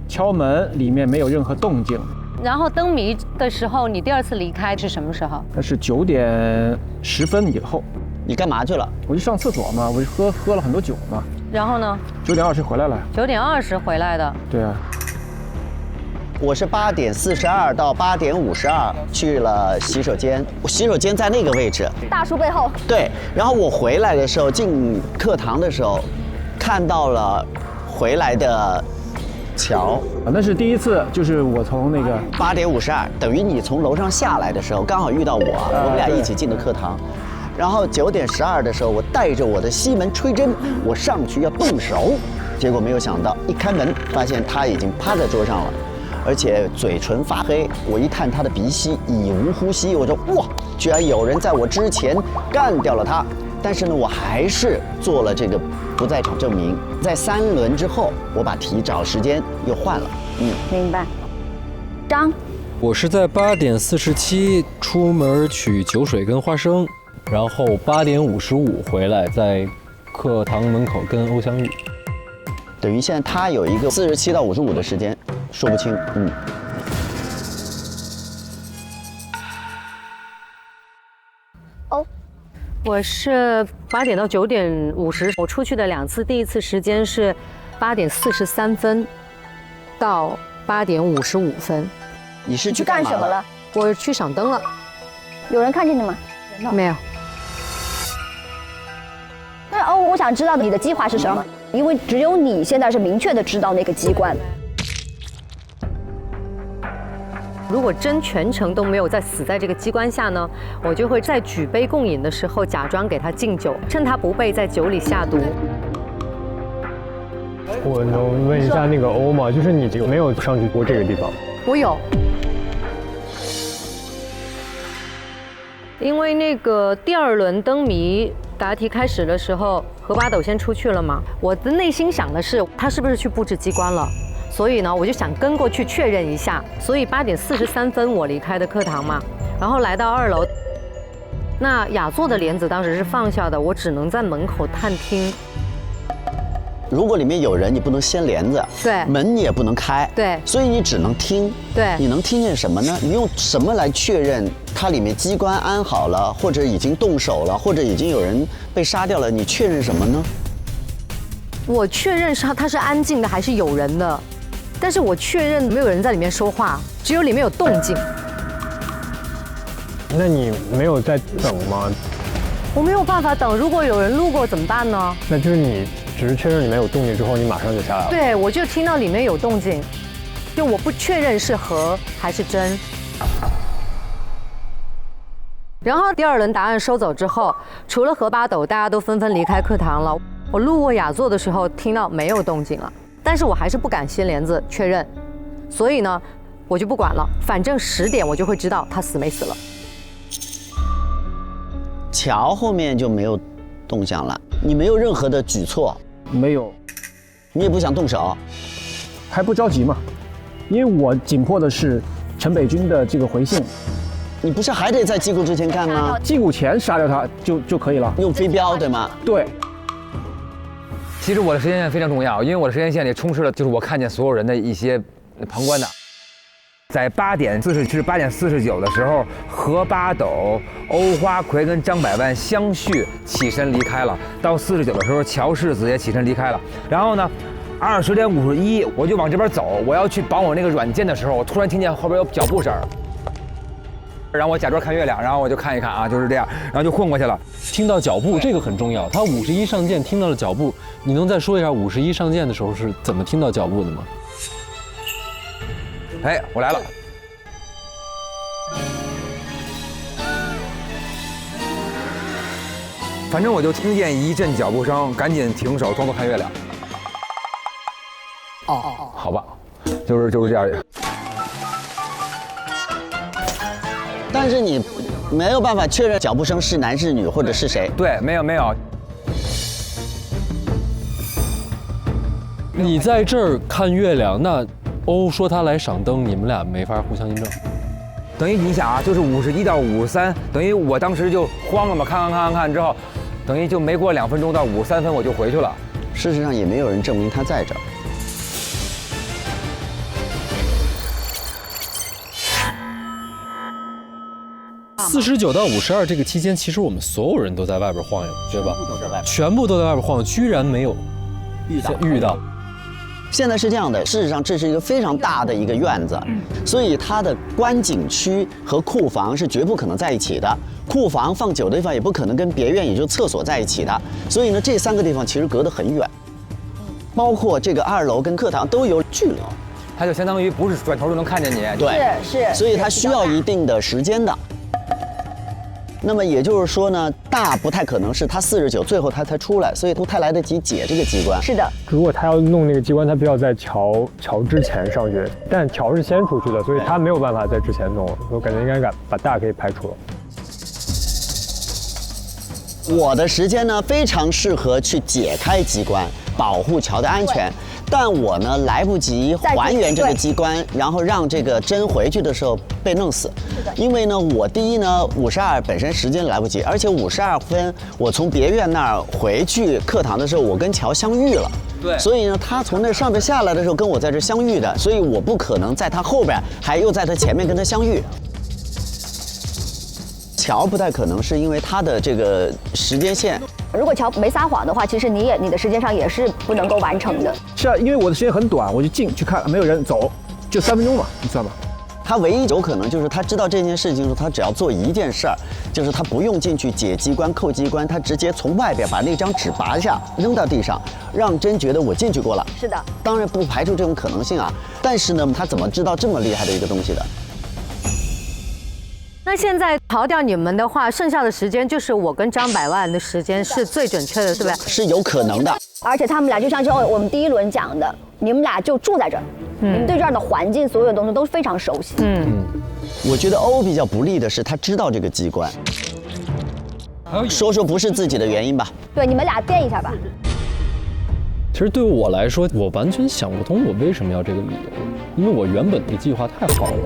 敲门，里面没有任何动静。然后灯谜的时候，你第2次离开是什么时候？那是9点10分以后。你干嘛去了？我就上厕所嘛，我就喝了很多酒嘛。然后呢？9点20回来了。9点20回来的。对啊。我是8点42到8点52去了洗手间，我洗手间在那个位置，大树背后。对，然后我回来的时候进课堂的时候，看到了回来的乔。那是第一次，就是我从那个8点52，等于你从楼上下来的时候，刚好遇到我们俩一起进的课堂。然后9点12的时候，我带着我的西门吹针，我上去要动手，结果没有想到，一开门发现他已经趴在桌上了，而且嘴唇发黑。我一探他的鼻息已无呼吸，我说哇，居然有人在我之前干掉了他。但是呢，我还是做了这个不在场证明。在3轮之后，我把题找时间又换了。明白。张，我是在8点47出门取酒水跟花生。然后8点55回来，在课堂门口跟欧相遇。等于现在他有一个47到55的时间，说不清。我是8点到9点50，我出去的2次，第一次时间是8点43分到8点55分。你是去干什么了？我去赏灯了。有人看见你吗？没有。但是我想知道你的计划是什么？因为只有你现在是明确的知道那个机关。如果针全程都没有在死在这个机关下呢，我就会在举杯供饮的时候假装给他敬酒，趁他不备在酒里下毒。我能问一下那个欧吗？就是你有没有上去过这个地方？我有，因为那个第2轮灯谜答题开始的时候，何八斗先出去了嘛，我的内心想的是他是不是去布置机关了，所以呢我就想跟过去确认一下，所以8点43分我离开的课堂嘛，然后来到2楼，那雅座的帘子当时是放下的，我只能在门口探听。如果里面有人，你不能掀帘子，对，门你也不能开，对，所以你只能听，对，你能听见什么呢？你用什么来确认它里面机关安好了，或者已经动手了，或者已经有人被杀掉了？你确认什么呢？我确认它是安静的还是有人的，但是我确认没有人在里面说话，只有里面有动静。那你没有在等吗？我没有办法等，如果有人路过怎么办呢？那就是你只是确认里面有动静之后，你马上就下来了。对，我就听到里面有动静，就我不确认是何还是真。然后第2轮答案收走之后，除了何八斗，大家都纷纷离开课堂了。我路过雅座的时候，听到没有动静了，但是我还是不敢掀帘子确认，所以呢，我就不管了，反正10点我就会知道他死没死了。桥后面就没有动向了，你没有任何的举措，没有，你也不想动手，还不着急嘛，因为我紧迫的是陈北军的这个回信。你不是还得在击鼓之前干吗？击鼓前杀掉他就可以了，用飞镖对吗？对。其实我的时间线非常重要，因为我的时间线里充斥了就是我看见所有人的一些旁观的。在8点40至8点49的时候，何八斗、欧花魁跟张百万相续起身离开了。到49的时候，乔世子也起身离开了。然后呢，20点51，我就往这边走，我要去绑我那个软件的时候，我突然听见后边有脚步声。然后我假装看月亮，然后我就看一看啊，就是这样，然后就混过去了。听到脚步这个很重要，他51上箭听到了脚步，你能再说一下51上箭的时候是怎么听到脚步的吗？哎，我来了。反正我就听见一阵脚步声，赶紧停手，装作看月亮。哦，好吧，就是这样。但是你没有办法确认脚步声是男是女或者是谁。对，没有。你在这儿看月亮，那欧说他来赏灯，你们俩没法互相印证。等于你想啊，就是51到53，等于我当时就慌了嘛，看之后，等于就没过2分钟到53分我就回去了。事实上也没有人证明他在这儿。49到52这个期间，其实我们所有人都在外边晃悠，对吧？全部都在外边晃悠，居然没有遇到。现在是这样的，事实上这是一个非常大的一个院子，所以它的观景区和库房是绝不可能在一起的，库房放酒的地方也不可能跟别院也就厕所在一起的，所以呢这3个地方其实隔得很远，包括这个2楼跟课堂都有距离，它就相当于不是转头就能看见你。对，是，所以它需要一定的时间的。那么也就是说呢，大不太可能是他49最后他才出来，所以不太来得及解这个机关。是的，如果他要弄那个机关，他必须要在桥之前上去，但桥是先出去的，所以他没有办法在之前弄。我感觉应该把大可以排除了。我的时间呢非常适合去解开机关，保护桥的安全。但我呢来不及还原这个机关，然后让这个针回去的时候被弄死。因为呢，我第一呢52本身时间来不及，而且52分我从别院那儿回去课堂的时候，我跟乔相遇了。对，所以呢，他从那上边下来的时候跟我在这相遇的，所以我不可能在他后边还又在他前面跟他相遇。乔不太可能，是因为他的这个时间线。如果乔没撒谎的话，其实你的时间上也是不能够完成的。是啊，因为我的时间很短，我就进去看，没有人走，就3分钟嘛，你算吧。他唯一有可能就是他知道这件事情的时候，他只要做一件事儿，就是他不用进去解机关、扣机关，他直接从外边把那张纸拔下扔到地上，让针觉得我进去过了。是的，当然不排除这种可能性啊。但是呢，他怎么知道这么厉害的一个东西的？那现在刨掉你们的话，剩下的时间就是我跟张百万的时间是最准确的，对不对？是有可能的。而且他们俩就像之后我们第一轮讲的，你们俩就住在这儿，你们对这儿的环境所有的东西都非常熟悉。我觉得欧比较不利的是他知道这个机关。说说不是自己的原因吧。对，你们俩垫一下吧。其实对于我来说，我完全想不通我为什么要这个理由，因为我原本的计划太好了。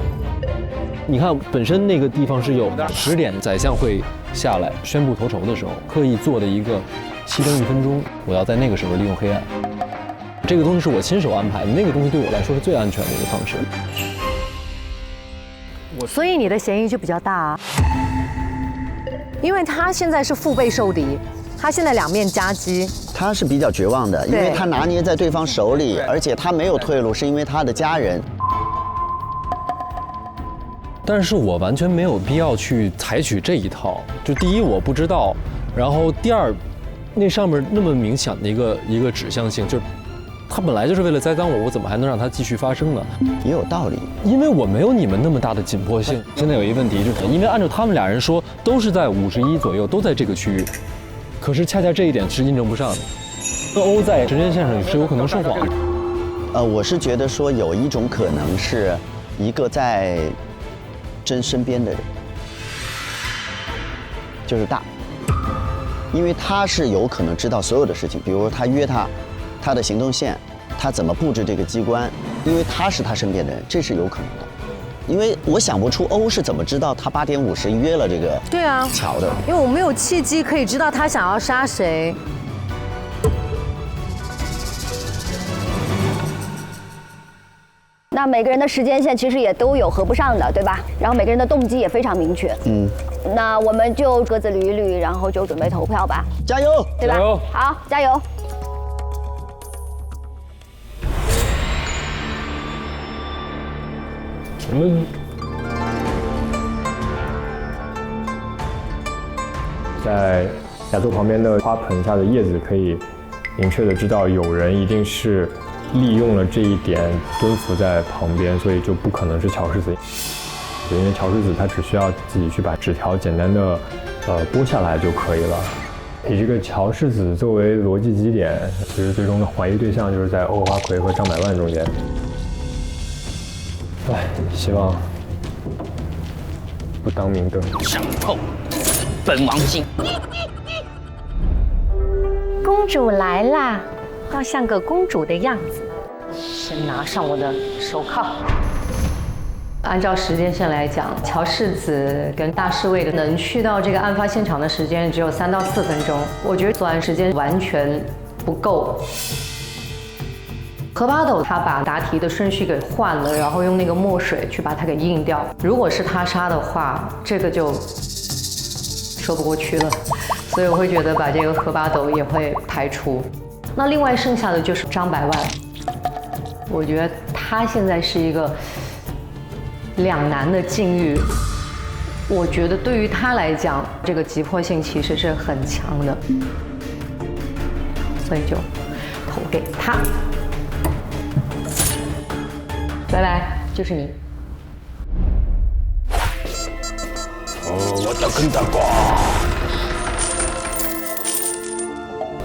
你看，本身那个地方是有10点宰相会下来宣布头筹的时候，刻意做的一个熄灯1分钟，我要在那个时候利用黑暗。这个东西是我亲手安排的，那个东西对我来说是最安全的一个方式。所以你的嫌疑就比较大啊，因为他现在是腹背受敌，他现在2面夹击。他是比较绝望的，因为他拿捏在对方手里，而且他没有退路，是因为他的家人。但是我完全没有必要去采取这一套。就第一我不知道，然后第二，那上面那么明显的一个指向性，就是他本来就是为了栽赃我，我怎么还能让它继续发生呢？也有道理，因为我没有你们那么大的紧迫性。现在有一个问题，就是因为按照他们俩人说，都是在51左右，都在这个区域，可是恰恰这一点是印证不上的。那欧在时间线上是有可能说谎的。我是觉得说有一种可能是一个在真身边的人，就是大，因为他是有可能知道所有的事情，比如他约他的行动线，他怎么布置这个机关，因为他是他身边的人，这是有可能的。因为我想不出欧是怎么知道他8点50约了这个乔的，因为我没有契机可以知道他想要杀谁。那每个人的时间线其实也都有合不上的，对吧？然后每个人的动机也非常明确。那我们就各自捋一捋，然后就准备投票吧。加油，对吧？加油！好，加油！我们在亚洲旁边的花盆下的叶子可以明确的知道有人一定是利用了这一点蹲伏在旁边，所以就不可能是乔世子，因为乔世子他只需要自己去把纸条简单的拨下来就可以了。以这个乔世子作为逻辑基点，其实最终的怀疑对象就是在欧花魁和张百万中间。希望不当明灯。上后，本王心。公主来啦，要像个公主的样子。先拿上我的手铐。按照时间线来讲，乔世子跟大侍卫能去到这个案发现场的时间只有3到4分钟，我觉得作案时间完全不够。何八斗他把答题的顺序给换了，然后用那个墨水去把它给印掉。如果是他杀的话，这个就说不过去了，所以我会觉得把这个何八斗也会排除。那另外剩下的就是张百万，我觉得他现在是一个两难的境遇。我觉得对于他来讲，这个急迫性其实是很强的，所以就投给他。拜拜，就是你。我的跟大瓜。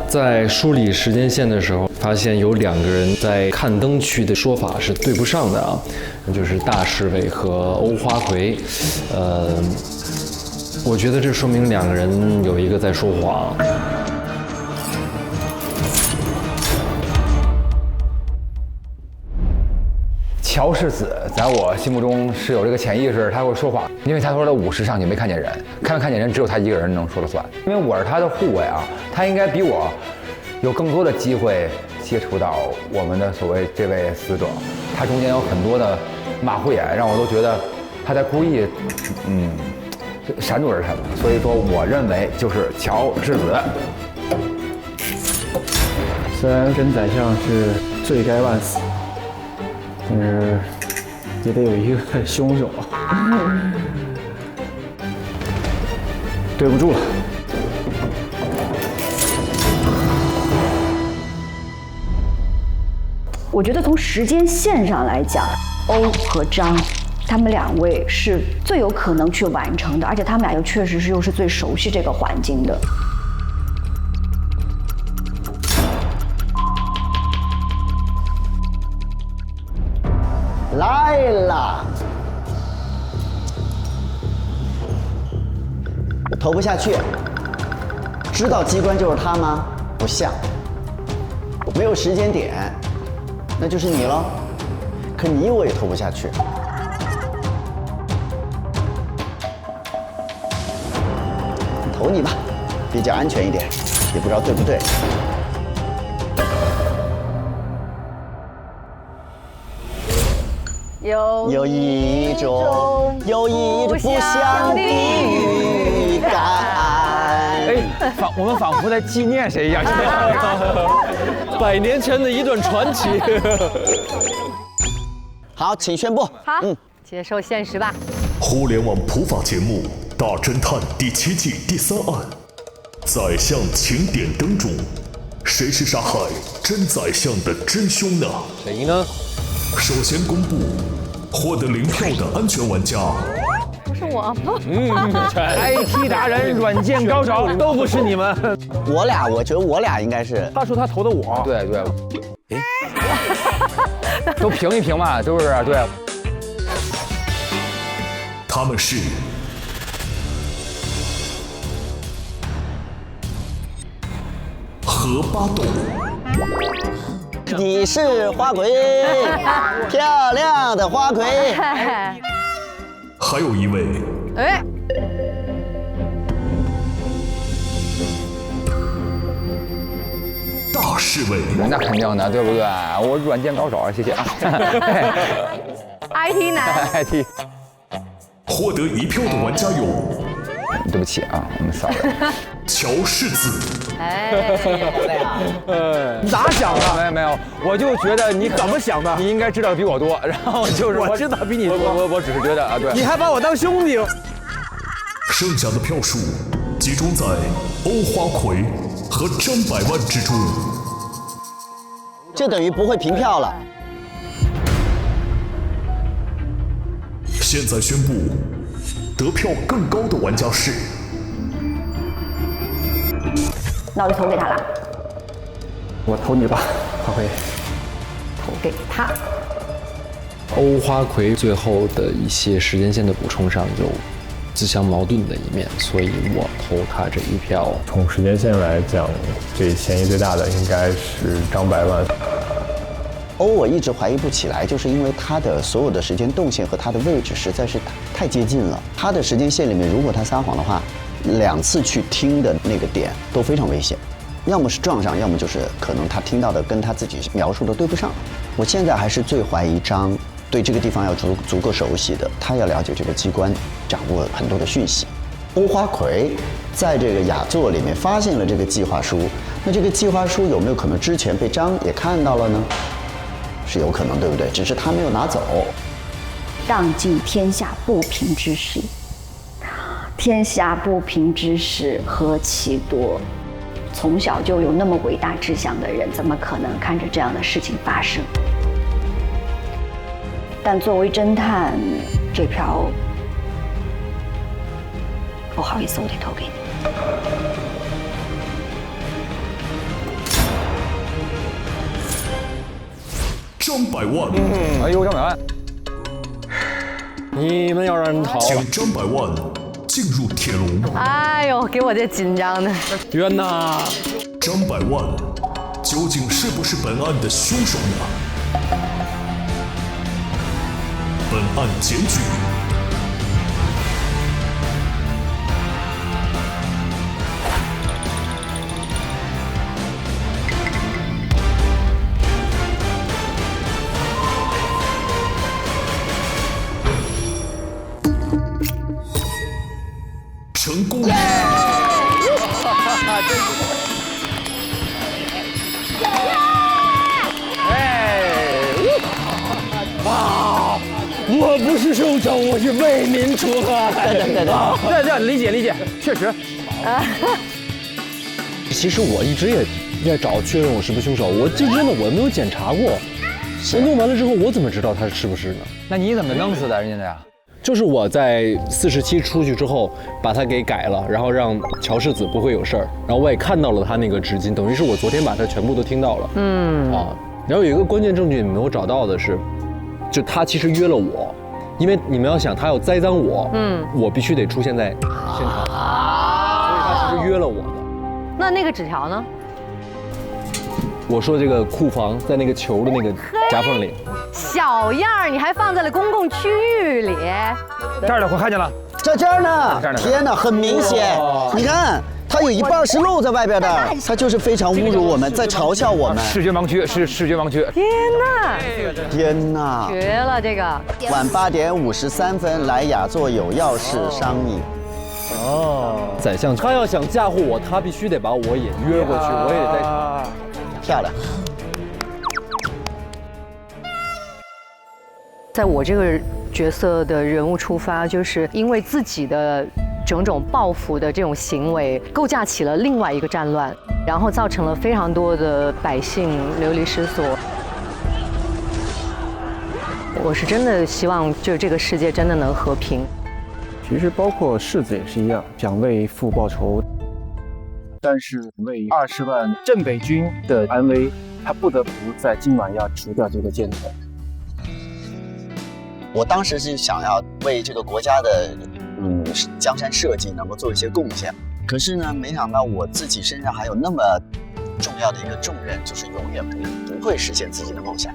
在梳理时间线的时候，发现有2个人在看灯区的说法是对不上的啊，那就是大侍卫和欧花魁。我觉得这说明2个人有一个在说谎。乔世子在我心目中是有这个潜意识，他会说谎，因为他说了50上去没看见人，看没看见人只有他一个人能说了算。因为我是他的护卫啊，他应该比我有更多的机会接触到我们的所谓这位死者，他中间有很多的马虎眼，让我都觉得他在故意闪躲着什么。所以说，我认为就是乔世子。虽然真宰相是罪该万死，但是也得有一个凶手。对不住了。我觉得从时间线上来讲，欧和张他们2位是最有可能去完成的，而且他们俩又确实是又是最熟悉这个环境的。来了，我投不下去。知道机关就是他吗？不像。没有时间点，那就是你了。可你我也投不下去。投你吧，比较安全一点，也不知道对不对。有一种不祥的预感。哎，我们仿佛在纪念谁一样。100年前的一段传奇。好，请宣布。好，接受现实吧。互联网普法节目《大侦探》第7季第3案，宰相请点灯中，谁是杀害真宰相的真凶呢？谁呢？首先公布获得0票的安全玩家。不是我。IT 达人、软件高手都不是你们。我觉得我俩应该是。他说他投的我。对。都评一评嘛，都是对。他们是何八斗。你是花魁，漂亮的花魁。还有一位，大侍卫。那肯定的，对不对？我软件高手啊，谢谢啊。IT 男。IT。获得1票的玩家有，对不起啊，我们扫了。乔世子。你咋想的？没有，我就觉得你怎么想的？你应该知道的比我多，然后就是我知道比你多，我只是觉得啊，对。你还把我当兄弟。剩下的票数集中在欧花魁和张百万之中。这等于不会平票了。现在宣布，得票更高的玩家是。那我就投给他了。我投你吧，花魁。投给他。欧花魁最后的一些时间线的补充上有自相矛盾的一面，所以我投他这1票。从时间线来讲，这嫌疑最大的应该是张百万。我一直怀疑不起来，就是因为他的所有的时间动线和他的位置实在是太接近了。他的时间线里面，如果他撒谎的话，2次去听的那个点都非常危险，要么是撞上，要么就是可能他听到的跟他自己描述的对不上。我现在还是最怀疑张对这个地方要足够熟悉的，他要了解这个机关，掌握很多的讯息。欧花魁在这个雅座里面发现了这个计划书，那这个计划书有没有可能之前被张也看到了呢？是有可能，对不对？只是他没有拿走。荡尽天下不平之事，天下不平之事何其多。从小就有那么伟大志向的人，怎么可能看着这样的事情发生？但作为侦探，这票不好意思，我得投给你。张百万。哎呦，张百万！你们要让人逃，请张百万进入铁笼。哎呦，给我这紧张的。冤呐！张百万究竟是不是本案的凶手呢？本案检举。成功！我不是凶手，我是为民除害。对，理解，确实。其实我一直也在找确认我是不是凶手，我这真的我没有检查过，我弄完了之后，我怎么知道他是不是呢？那你怎么弄死的人家的呀？就是我在47出去之后，把它给改了，然后让乔世子不会有事儿。然后我也看到了他那个纸巾，等于是我昨天把它全部都听到了。然后有一个关键证据你没有找到的是，就他其实约了我，因为你们要想他要栽赃我，我必须得出现在现场，所以他其实约了我的。那个纸条呢？我说这个库房在那个球的那个夹缝里。小样儿，你还放在了公共区域里。这儿呢，我看见了，这儿呢，天哪，很明显，你看。他有一半是露在外边的，他就是非常侮辱我们，在嘲笑我们。视觉盲区是视觉盲区。天哪！天哪！绝了这个！晚8点53分来雅座有要事商议。宰相他要想嫁祸我，他必须得把我也约过去，我也得在场。漂亮。在我这个角色的人物出发，就是因为自己的种种报复的这种行为，构架起了另外一个战乱，然后造成了非常多的百姓流离失所。我是真的希望，就这个世界真的能和平。其实包括世子也是一样，想为父报仇，但是为20万镇北军的安危，他不得不在今晚要除掉这个箭头。我当时是想要为这个国家的江山社稷能够做一些贡献，可是呢，没想到我自己身上还有那么重要的一个重任，就是永远不会实现自己的梦想。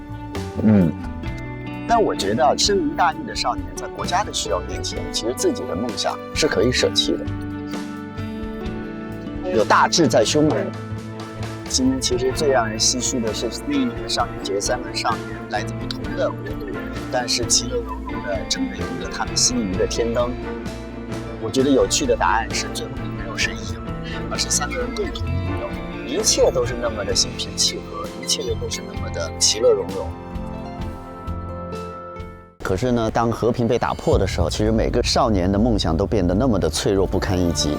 但我觉得深明大义的少年，在国家的需要面前，其实自己的梦想是可以舍弃的。有大志在胸门。今天其实最让人唏嘘的是，那一年的少年节，3个少年来自不同的国度，但是其乐融融的成为了他们心仪的天灯。我觉得有趣的答案是，最后没有谁赢，而是3个人共同拥有，一切都是那么的心平气和，一切又都是那么的其乐融融。可是呢，当和平被打破的时候，其实每个少年的梦想都变得那么的脆弱不堪一击。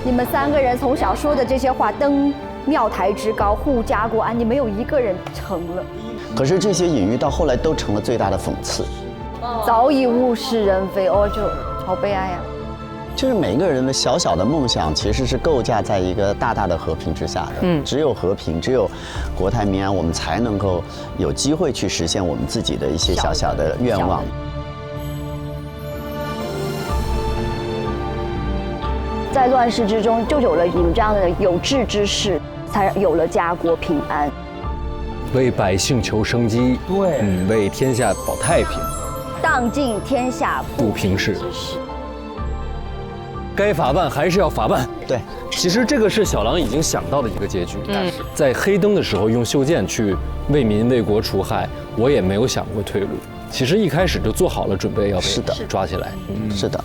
你们3个人从小说的这些话，登庙台之高，护家国安，你没有一个人成了。可是这些隐喻到后来都成了最大的讽刺。早已物是人非，就好悲哀呀。就是每个人的小小的梦想，其实是构架在一个大大的和平之下的。只有和平，只有国泰民安，我们才能够有机会去实现我们自己的一些小小的愿望。在乱世之中，就有了你们这样的有志之士，才有了家国平安。为百姓求生机，对，为天下保太平，荡尽天下不平事。该法办还是要法办。对，其实这个是小狼已经想到的一个结局。在黑灯的时候用袖剑去为民为国除害，我也没有想过退路。其实一开始就做好了准备要被抓起来。是的。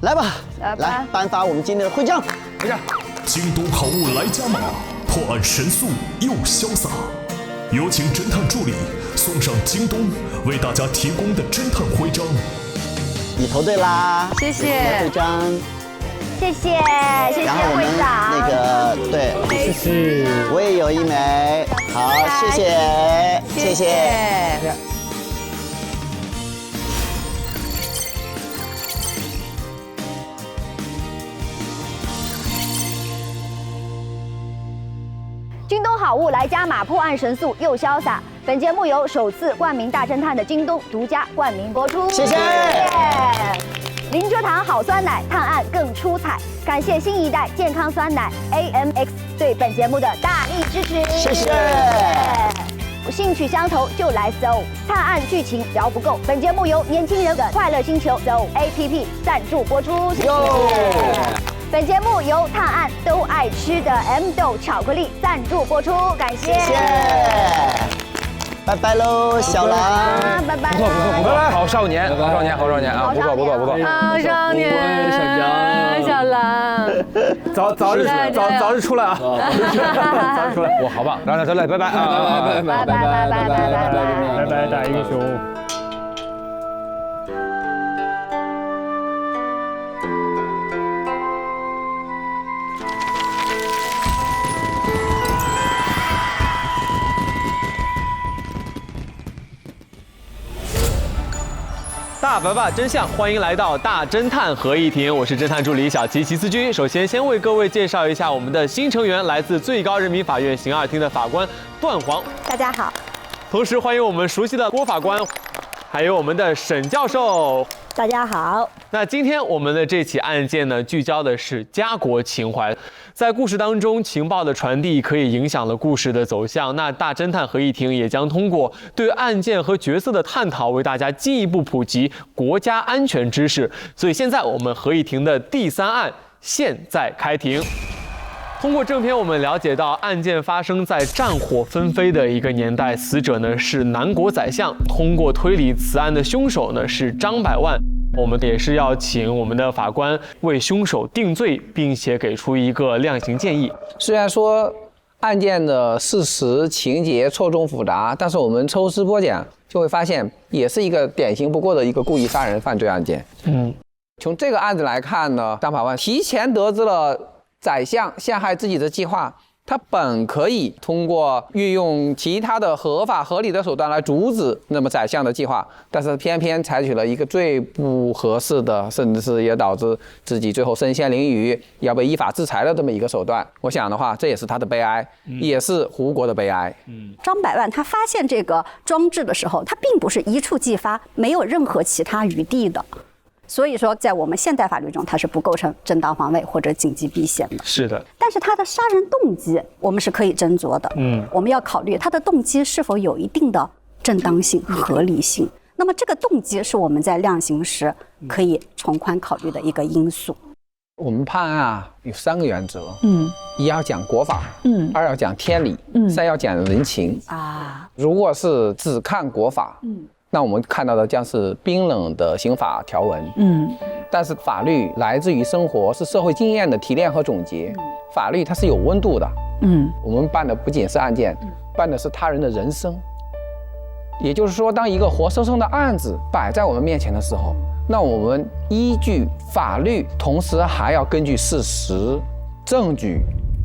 来吧，来颁发我们今天的徽章。徽章。京东好物来加码，破案神速又潇洒。有请侦探助理送上京东为大家提供的侦探徽章。你投对啦，谢谢徽章，谢谢然后我们那个对，谢谢，我也有1枚，好，谢谢。京东好物来加码，破案神速又潇洒。本节目由首次冠名大侦探的京东独家冠名播出，谢谢。零蔗糖好酸奶，探案更出彩。感谢新一代健康酸奶 AMX 对本节目的大力支持，谢谢。兴趣相投就来搜，探案剧情聊不够。本节目由年轻人的快乐星球搜 APP 赞助播出，谢谢。本节目由探案都爱吃的 M 豆巧克力赞助播出，感谢。拜拜喽，小狼，拜拜。不错，好少年啊，不错。好少年，小狼，早日出来啊！早日出来，哇，好棒！来，拜拜啊！拜拜，大英雄。大白话真相，欢迎来到大侦探合议庭，我是侦探助理小齐齐思君。首先，先为各位介绍一下我们的新成员，来自最高人民法院刑2厅的法官段煌。大家好。同时欢迎我们熟悉的郭法官，还有我们的沈教授。大家好。那今天我们的这起案件呢，聚焦的是家国情怀。在故事当中，情报的传递可以影响了故事的走向。那大侦探合议庭也将通过对案件和角色的探讨，为大家进一步普及国家安全知识。所以现在我们合议庭的第3案现在开庭。通过正片，我们了解到案件发生在战火纷飞的一个年代，死者呢是南国宰相。通过推理，此案的凶手呢是张百万。我们也是要请我们的法官为凶手定罪，并且给出一个量刑建议。虽然说案件的事实情节错综复杂，但是我们抽丝剥茧就会发现，也是一个典型不过的一个故意杀人犯罪案件。从这个案子来看呢，张百万提前得知了宰相陷害自己的计划，他本可以通过运用其他的合法合理的手段来阻止那么宰相的计划，但是偏偏采取了一个最不合适的，甚至是也导致自己最后身陷囹圄，要被依法制裁的这么一个手段。我想的话，这也是他的悲哀，也是胡国的悲哀。张百万他发现这个装置的时候，他并不是一触即发，没有任何其他余地的。所以说，在我们现代法律中，它是不构成正当防卫或者紧急避险的。是的。但是他的杀人动机，我们是可以斟酌的。我们要考虑他的动机是否有一定的正当性、合理性。那么这个动机是我们在量刑时可以从宽考虑的一个因素。我们判案啊，有3个原则。一要讲国法，2要讲天理，3要讲人情啊。如果是只看国法，那我们看到的将是冰冷的刑法条文。但是法律来自于生活，是社会经验的提炼和总结。法律它是有温度的。我们办的不仅是案件，办的是他人的人生。也就是说，当一个活生生的案子摆在我们面前的时候，那我们依据法律，同时还要根据事实、证据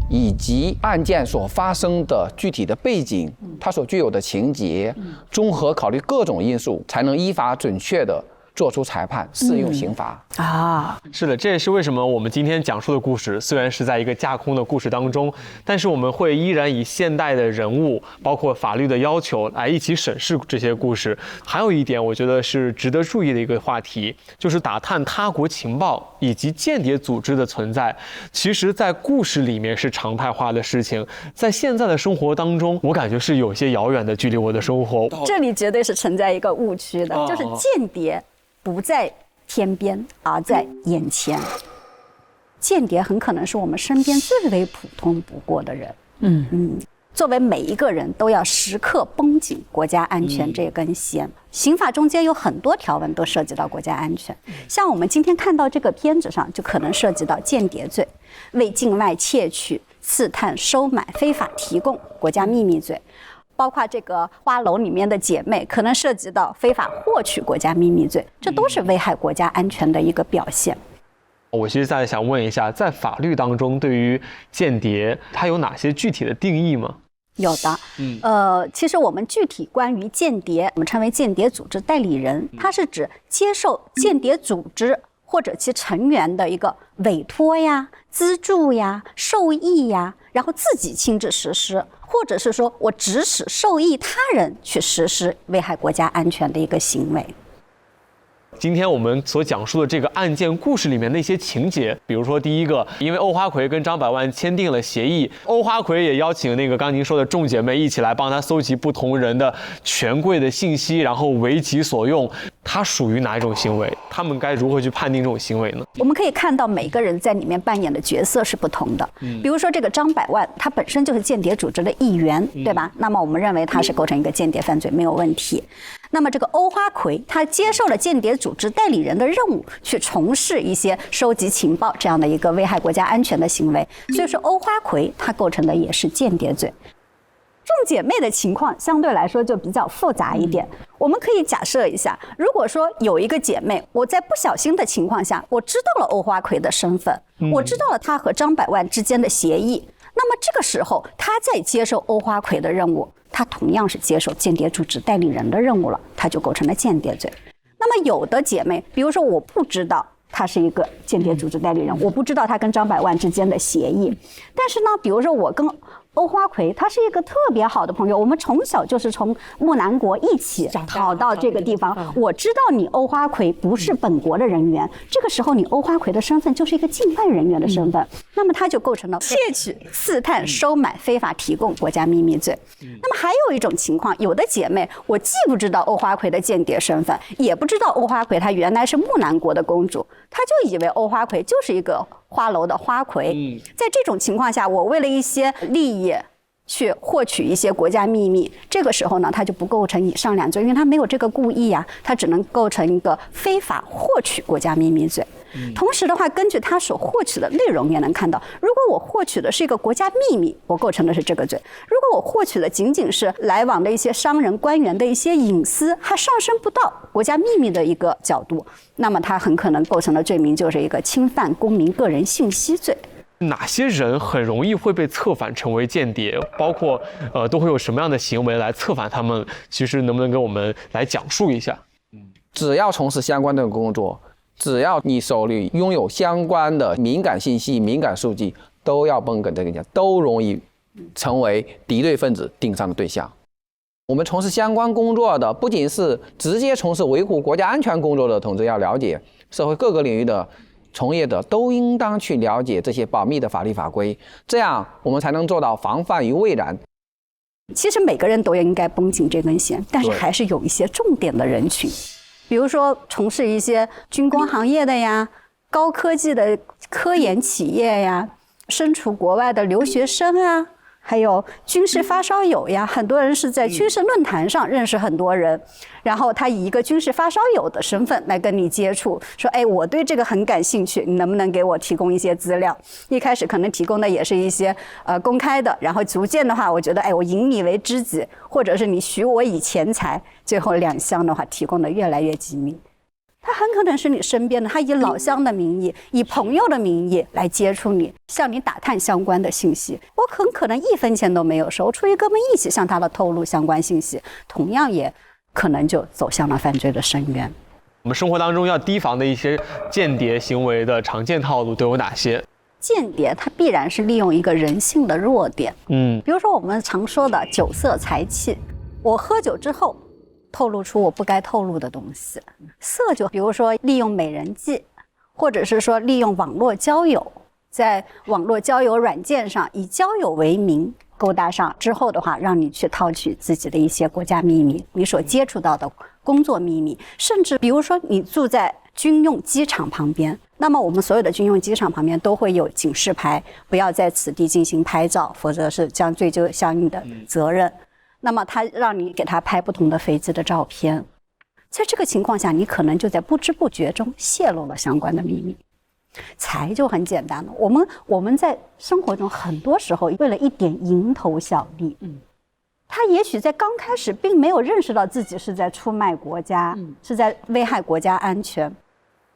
以及案件所发生的具体的背景，它所具有的情节，综合考虑各种因素，才能依法准确地做出裁判，适用刑罚啊。是的，这也是为什么我们今天讲述的故事虽然是在一个架空的故事当中，但是我们会依然以现代的人物，包括法律的要求来一起审视这些故事。还有一点，我觉得是值得注意的一个话题，就是打探他国情报以及间谍组织的存在。其实，在故事里面是常态化的事情，在现在的生活当中，我感觉是有些遥远的距离我的生活。这里绝对是存在一个误区的，就是间谍不在天边，而在眼前。间谍很可能是我们身边最为普通不过的人。作为每一个人都要时刻绷紧国家安全这根弦。刑法中间有很多条文都涉及到国家安全，像我们今天看到这个片子上，就可能涉及到间谍罪、为境外窃取、刺探、收买、非法提供国家秘密罪。包括这个花楼里面的姐妹，可能涉及到非法获取国家秘密罪，这都是危害国家安全的一个表现。我其实在想问一下，在法律当中，对于间谍，它有哪些具体的定义吗？有的，其实我们具体关于间谍，我们称为间谍组织代理人，它是指接受间谍组织或者其成员的一个委托呀、资助呀、受益呀，然后自己亲自实施，或者是说我指使受益他人去实施危害国家安全的一个行为。今天我们所讲述的这个案件故事里面的一些情节，比如说第一个，因为欧花魁跟张百万签订了协议，欧花魁也邀请那个刚您说的众姐妹一起来帮他搜集不同人的权贵的信息，然后为己所用。他属于哪一种行为？他们该如何去判定这种行为呢？我们可以看到每个人在里面扮演的角色是不同的。比如说这个张百万，他本身就是间谍组织的一员，对吧？那么我们认为他是构成一个间谍犯罪，没有问题。那么这个欧花魁，他接受了间谍组织代理人的任务，去从事一些收集情报这样的一个危害国家安全的行为，所以说欧花魁他构成的也是间谍罪。众姐妹的情况相对来说就比较复杂一点。我们可以假设一下，如果说有一个姐妹，我在不小心的情况下，我知道了欧花魁的身份，我知道了她和张百万之间的协议，那么这个时候她在接受欧花魁的任务，她同样是接受间谍组织代理人的任务了，她就构成了间谍罪。那么那么有的姐妹，比如说我不知道他是一个间谍组织代理人，我不知道他跟张百万之间的协议，但是呢，比如说我跟欧花魁，他是一个特别好的朋友，我们从小就是从木南国一起跑到这个地方。我知道你欧花魁不是本国的人员，这个时候你欧花魁的身份就是一个境外人员的身份，那么他就构成了窃取、刺探、收买、非法提供国家秘密罪。那么还有一种情况，有的姐妹我既不知道欧花魁的间谍身份，也不知道欧花魁她原来是木南国的公主，她就以为欧花魁就是一个花楼的花魁。在这种情况下，我为了一些利益去获取一些国家秘密，这个时候呢，他就不构成以上两罪，因为他没有这个故意呀，他只能构成一个非法获取国家秘密罪。同时的话，根据他所获取的内容也能看到，如果我获取的是一个国家秘密，我构成的是这个罪；如果我获取的仅仅是来往的一些商人、官员的一些隐私，还上升不到国家秘密的一个角度，那么他很可能构成的罪名就是一个侵犯公民个人信息罪。哪些人很容易会被策反成为间谍？包括都会有什么样的行为来策反他们？其实能不能跟我们来讲述一下？只要从事相关的工作，只要你手里拥有相关的敏感信息、敏感数据，都要跟这个讲，都容易成为敌对分子盯上的对象。我们从事相关工作的，不仅是直接从事维护国家安全工作的同志要了解，社会各个领域的从业者都应当去了解这些保密的法律法规，这样我们才能做到防范于未然。其实每个人都应该绷紧这根弦，但是还是有一些重点的人群，比如说从事一些军工行业的呀、高科技的科研企业呀、身处国外的留学生啊，还有军事发烧友呀，很多人是在军事论坛上认识很多人，然后他以一个军事发烧友的身份来跟你接触，说哎，我对这个很感兴趣，你能不能给我提供一些资料？一开始可能提供的也是一些公开的，然后逐渐的话，我觉得哎，我引你为知己，或者是你许我以钱财，最后两相的话提供的越来越机密。他很可能是你身边的，他以老乡的名义，以朋友的名义来接触你，向你打探相关的信息。我很可能1分钱都没有收，出于哥们义气向他的透露相关信息，同样也可能就走向了犯罪的深渊。我们生活当中要提防的一些间谍行为的常见套路都有哪些？间谍它必然是利用一个人性的弱点，比如说我们常说的酒色财气，我喝酒之后透露出我不该透露的东西。色就比如说利用美人计，或者是说利用网络交友，在网络交友软件上以交友为名勾搭上之后的话，让你去套取自己的一些国家秘密，你所接触到的工作秘密，甚至比如说你住在军用机场旁边，那么我们所有的军用机场旁边都会有警示牌，不要在此地进行拍照，否则是将追究相应的责任。那么他让你给他拍不同的飞机的照片，在这个情况下，你可能就在不知不觉中泄露了相关的秘密。财就很简单了，我们在生活中很多时候为了一点蝇头小利，他也许在刚开始并没有认识到自己是在出卖国家，是在危害国家安全。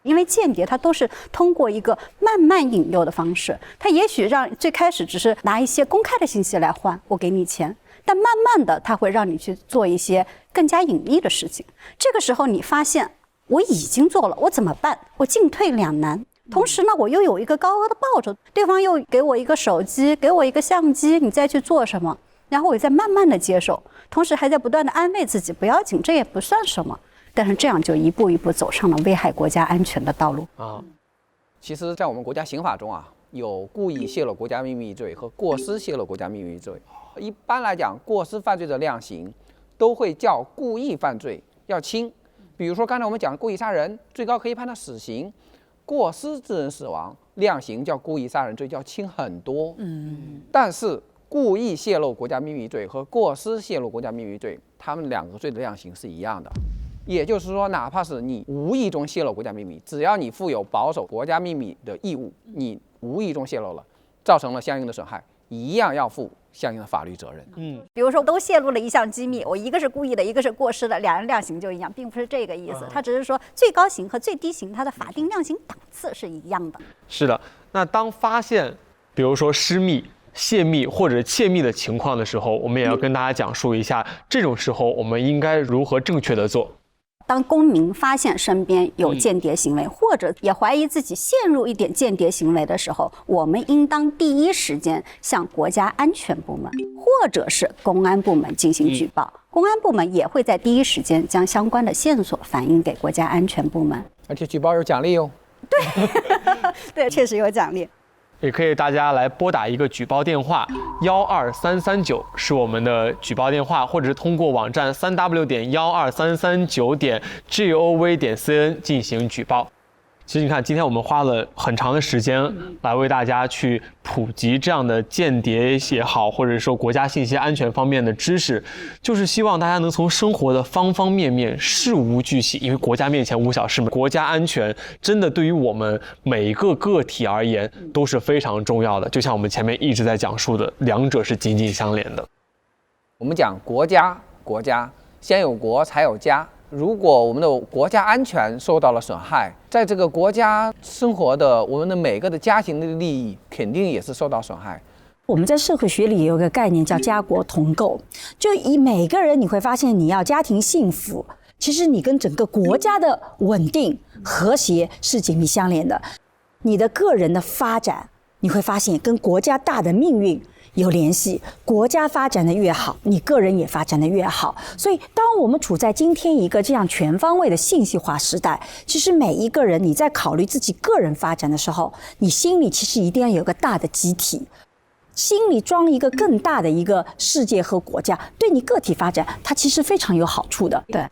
因为间谍他都是通过一个慢慢引诱的方式，他也许让最开始只是拿一些公开的信息来换，我给你钱，但慢慢的他会让你去做一些更加隐秘的事情。这个时候你发现我已经做了，我怎么办？我进退两难。同时呢，我又有一个高额的报酬，对方又给我一个手机，给我一个相机，你再去做什么？然后我再慢慢的接受，同时还在不断的安慰自己，不要紧，这也不算什么。但是这样就一步一步走上了危害国家安全的道路啊。其实，在我们国家刑法中啊，有故意泄露国家秘密罪和过失泄露国家秘密罪。一般来讲，过失犯罪的量刑都会较故意犯罪要轻。比如说刚才我们讲故意杀人，最高可以判他死刑；过失致人死亡，量刑较故意杀人罪要轻很多。但是故意泄露国家秘密罪和过失泄露国家秘密罪，他们两个罪的量刑是一样的。也就是说，哪怕是你无意中泄露国家秘密，只要你负有保守国家秘密的义务，你无意中泄露了，造成了相应的损害，一样要负相应的法律责任。比如说都泄露了一项机密，我一个是故意的，一个是过失的，两人量刑就一样，并不是这个意思。它只是说最高刑和最低刑它的法定量刑档次是一样的。是的，那当发现比如说失密、泄密或者窃密的情况的时候，我们也要跟大家讲述一下，这种时候我们应该如何正确的做。当公民发现身边有间谍行为，或者也怀疑自己陷入一点间谍行为的时候，我们应当第一时间向国家安全部门或者是公安部门进行举报。公安部门也会在第一时间将相关的线索反映给国家安全部门，而且举报有奖励哦。对，确实有奖励。也可以大家来拨打一个举报电话12339是我们的举报电话，或者是通过网站3w.12339.gov.cn 进行举报。其实你看，今天我们花了很长的时间来为大家去普及这样的间谍也好，或者说国家信息安全方面的知识，就是希望大家能从生活的方方面面事无巨细，因为国家面前无小事，国家安全真的对于我们每一个个体而言都是非常重要的。就像我们前面一直在讲述的，两者是紧紧相连的。我们讲国家先有国才有家。如果我们的国家安全受到了损害，在这个国家生活的我们的每个的家庭的利益肯定也是受到损害。我们在社会学里有一个概念叫家国同构，就以每个人你会发现，你要家庭幸福，其实你跟整个国家的稳定和谐是紧密相连的。你的个人的发展，你会发现跟国家大的命运有联系，国家发展的越好，你个人也发展的越好。所以当我们处在今天一个这样全方位的信息化时代，其实每一个人你在考虑自己个人发展的时候，你心里其实一定要有个大的集体，心里装一个更大的一个世界和国家，对你个体发展它其实非常有好处的。对。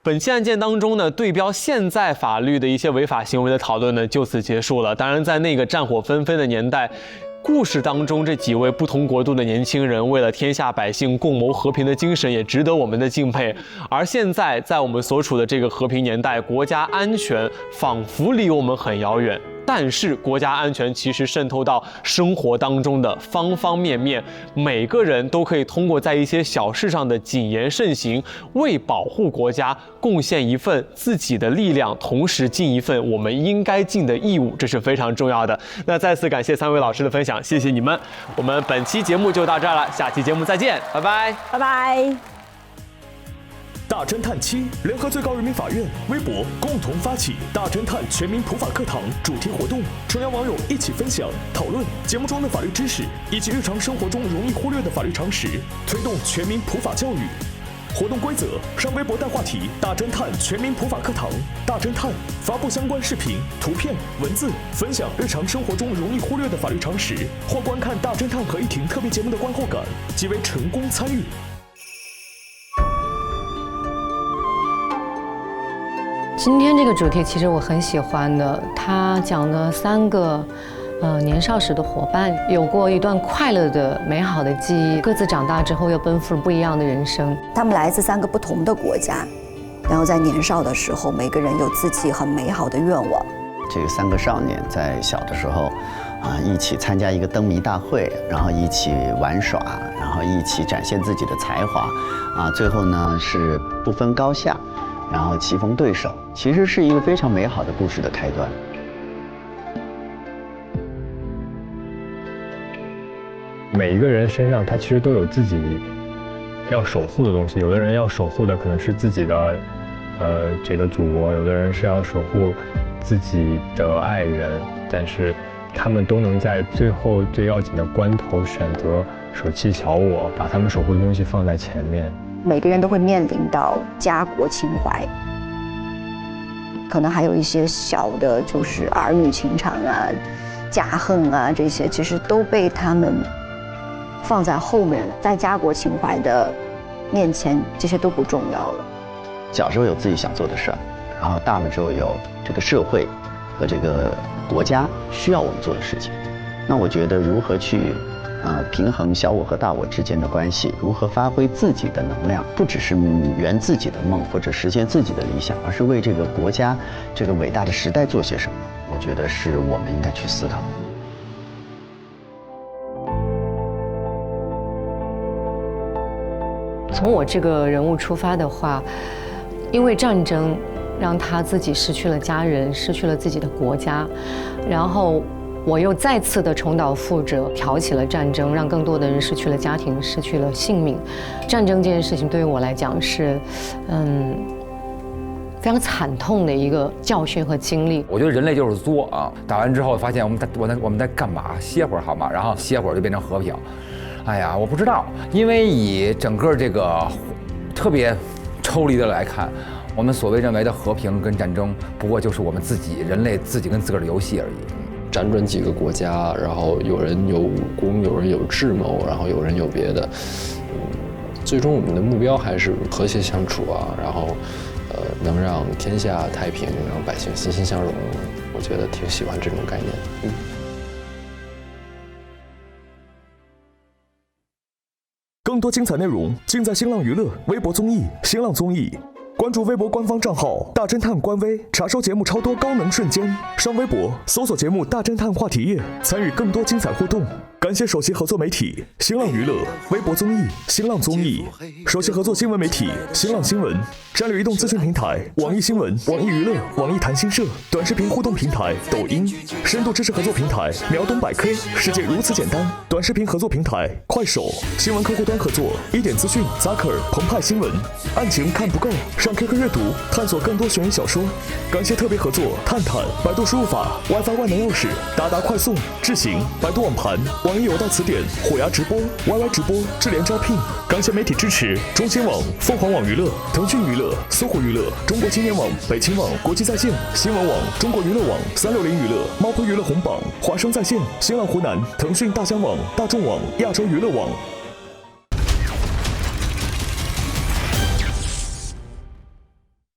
本期案件当中呢，对标现在法律的一些违法行为的讨论呢，就此结束了。当然，在那个战火纷飞的年代，故事当中这几位不同国度的年轻人为了天下百姓共谋和平的精神也值得我们的敬佩。而现在在我们所处的这个和平年代，国家安全仿佛离我们很遥远，但是国家安全其实渗透到生活当中的方方面面，每个人都可以通过在一些小事上的谨言慎行，为保护国家贡献一份自己的力量，同时尽一份我们应该尽的义务，这是非常重要的。那再次感谢3位老师的分享，谢谢你们。我们本期节目就到这儿了，下期节目再见，拜拜，拜拜。大侦探7联合最高人民法院、微博共同发起大侦探全民普法课堂主题活动，诚邀网友一起分享、讨论节目中的法律知识以及日常生活中容易忽略的法律常识，推动全民普法教育。活动规则：上微博带话题“大侦探全民普法课堂”，大侦探发布相关视频、图片、文字，分享日常生活中容易忽略的法律常识，或观看大侦探合议庭特别节目的观后感，即为成功参与。今天这个主题其实我很喜欢的，他讲了3个年少时的伙伴，有过一段快乐的美好的记忆，各自长大之后又奔赴了不一样的人生。他们来自3个不同的国家，然后在年少的时候，每个人有自己很美好的愿望。这个3个少年在小的时候一起参加一个灯谜大会，然后一起玩耍，然后一起展现自己的才华最后呢是不分高下，然后棋逢对手，其实是一个非常美好的故事的开端。每一个人身上，他其实都有自己要守护的东西。有的人要守护的可能是自己的，这个祖国；有的人是要守护自己的爱人。但是，他们都能在最后最要紧的关头选择舍弃小我，把他们守护的东西放在前面。每个人都会面临到家国情怀，可能还有一些小的，就是儿女情长家恨这些，其实都被他们放在后面了。在家国情怀的面前，这些都不重要了。小时候有自己想做的事儿，然后大了之后有这个社会和这个国家需要我们做的事情。那我觉得如何去平衡小我和大我之间的关系，如何发挥自己的能量，不只是圆自己的梦或者实现自己的理想，而是为这个国家、这个伟大的时代做些什么，我觉得是我们应该去思考。从我这个人物出发的话，因为战争让他自己失去了家人，失去了自己的国家，然后我又再次的重蹈覆辙，挑起了战争，让更多的人失去了家庭，失去了性命。战争这件事情对于我来讲是，非常惨痛的一个教训和经历。我觉得人类就是作啊！打完之后发现我们在干嘛？歇会儿好吗？然后歇会儿就变成和平。哎呀，我不知道，因为以整个这个特别抽离的来看，我们所谓认为的和平跟战争，不过就是我们自己人类自己跟自个儿的游戏而已。辗转几个国家，然后有人有武功，有人有智谋，然后有人有别的。最终我们的目标还是和谐相处啊，然后能让天下太平，让百姓欣欣向荣。我觉得挺喜欢这种概念。更多精彩内容尽在新浪娱乐微博综艺、新浪综艺。关注微博官方账号大侦探官微，查收节目超多高能瞬间。上微博搜索节目大侦探话题页，参与更多精彩互动。感谢首席合作媒体新浪娱乐、微博综艺、新浪综艺，首席合作新闻媒体新浪新闻，战略移动资讯平台网易新闻、网易娱乐、网易谈心社，短视频互动平台抖音，深度知识合作平台秒懂百科，世界如此简单，短视频合作平台快手，新闻客户端合作一点资讯、Zaker、澎湃新闻，案情看不够，上 QQ 阅读探索更多悬疑小说。感谢特别合作探探、百度输入法、WiFi 万能钥匙、达达快送、智行、百度网盘、网易有道词典、虎牙直播、YY 直播、智联招聘。感谢媒体支持：中新网、凤凰网娱乐、腾讯娱乐、搜狐娱乐、中国青年网、北青网、国际在线、新闻网、中国娱乐网、360娱乐、猫扑娱乐红榜、华声在线、新浪湖南、腾讯大疆网、大众网、亚洲娱乐网。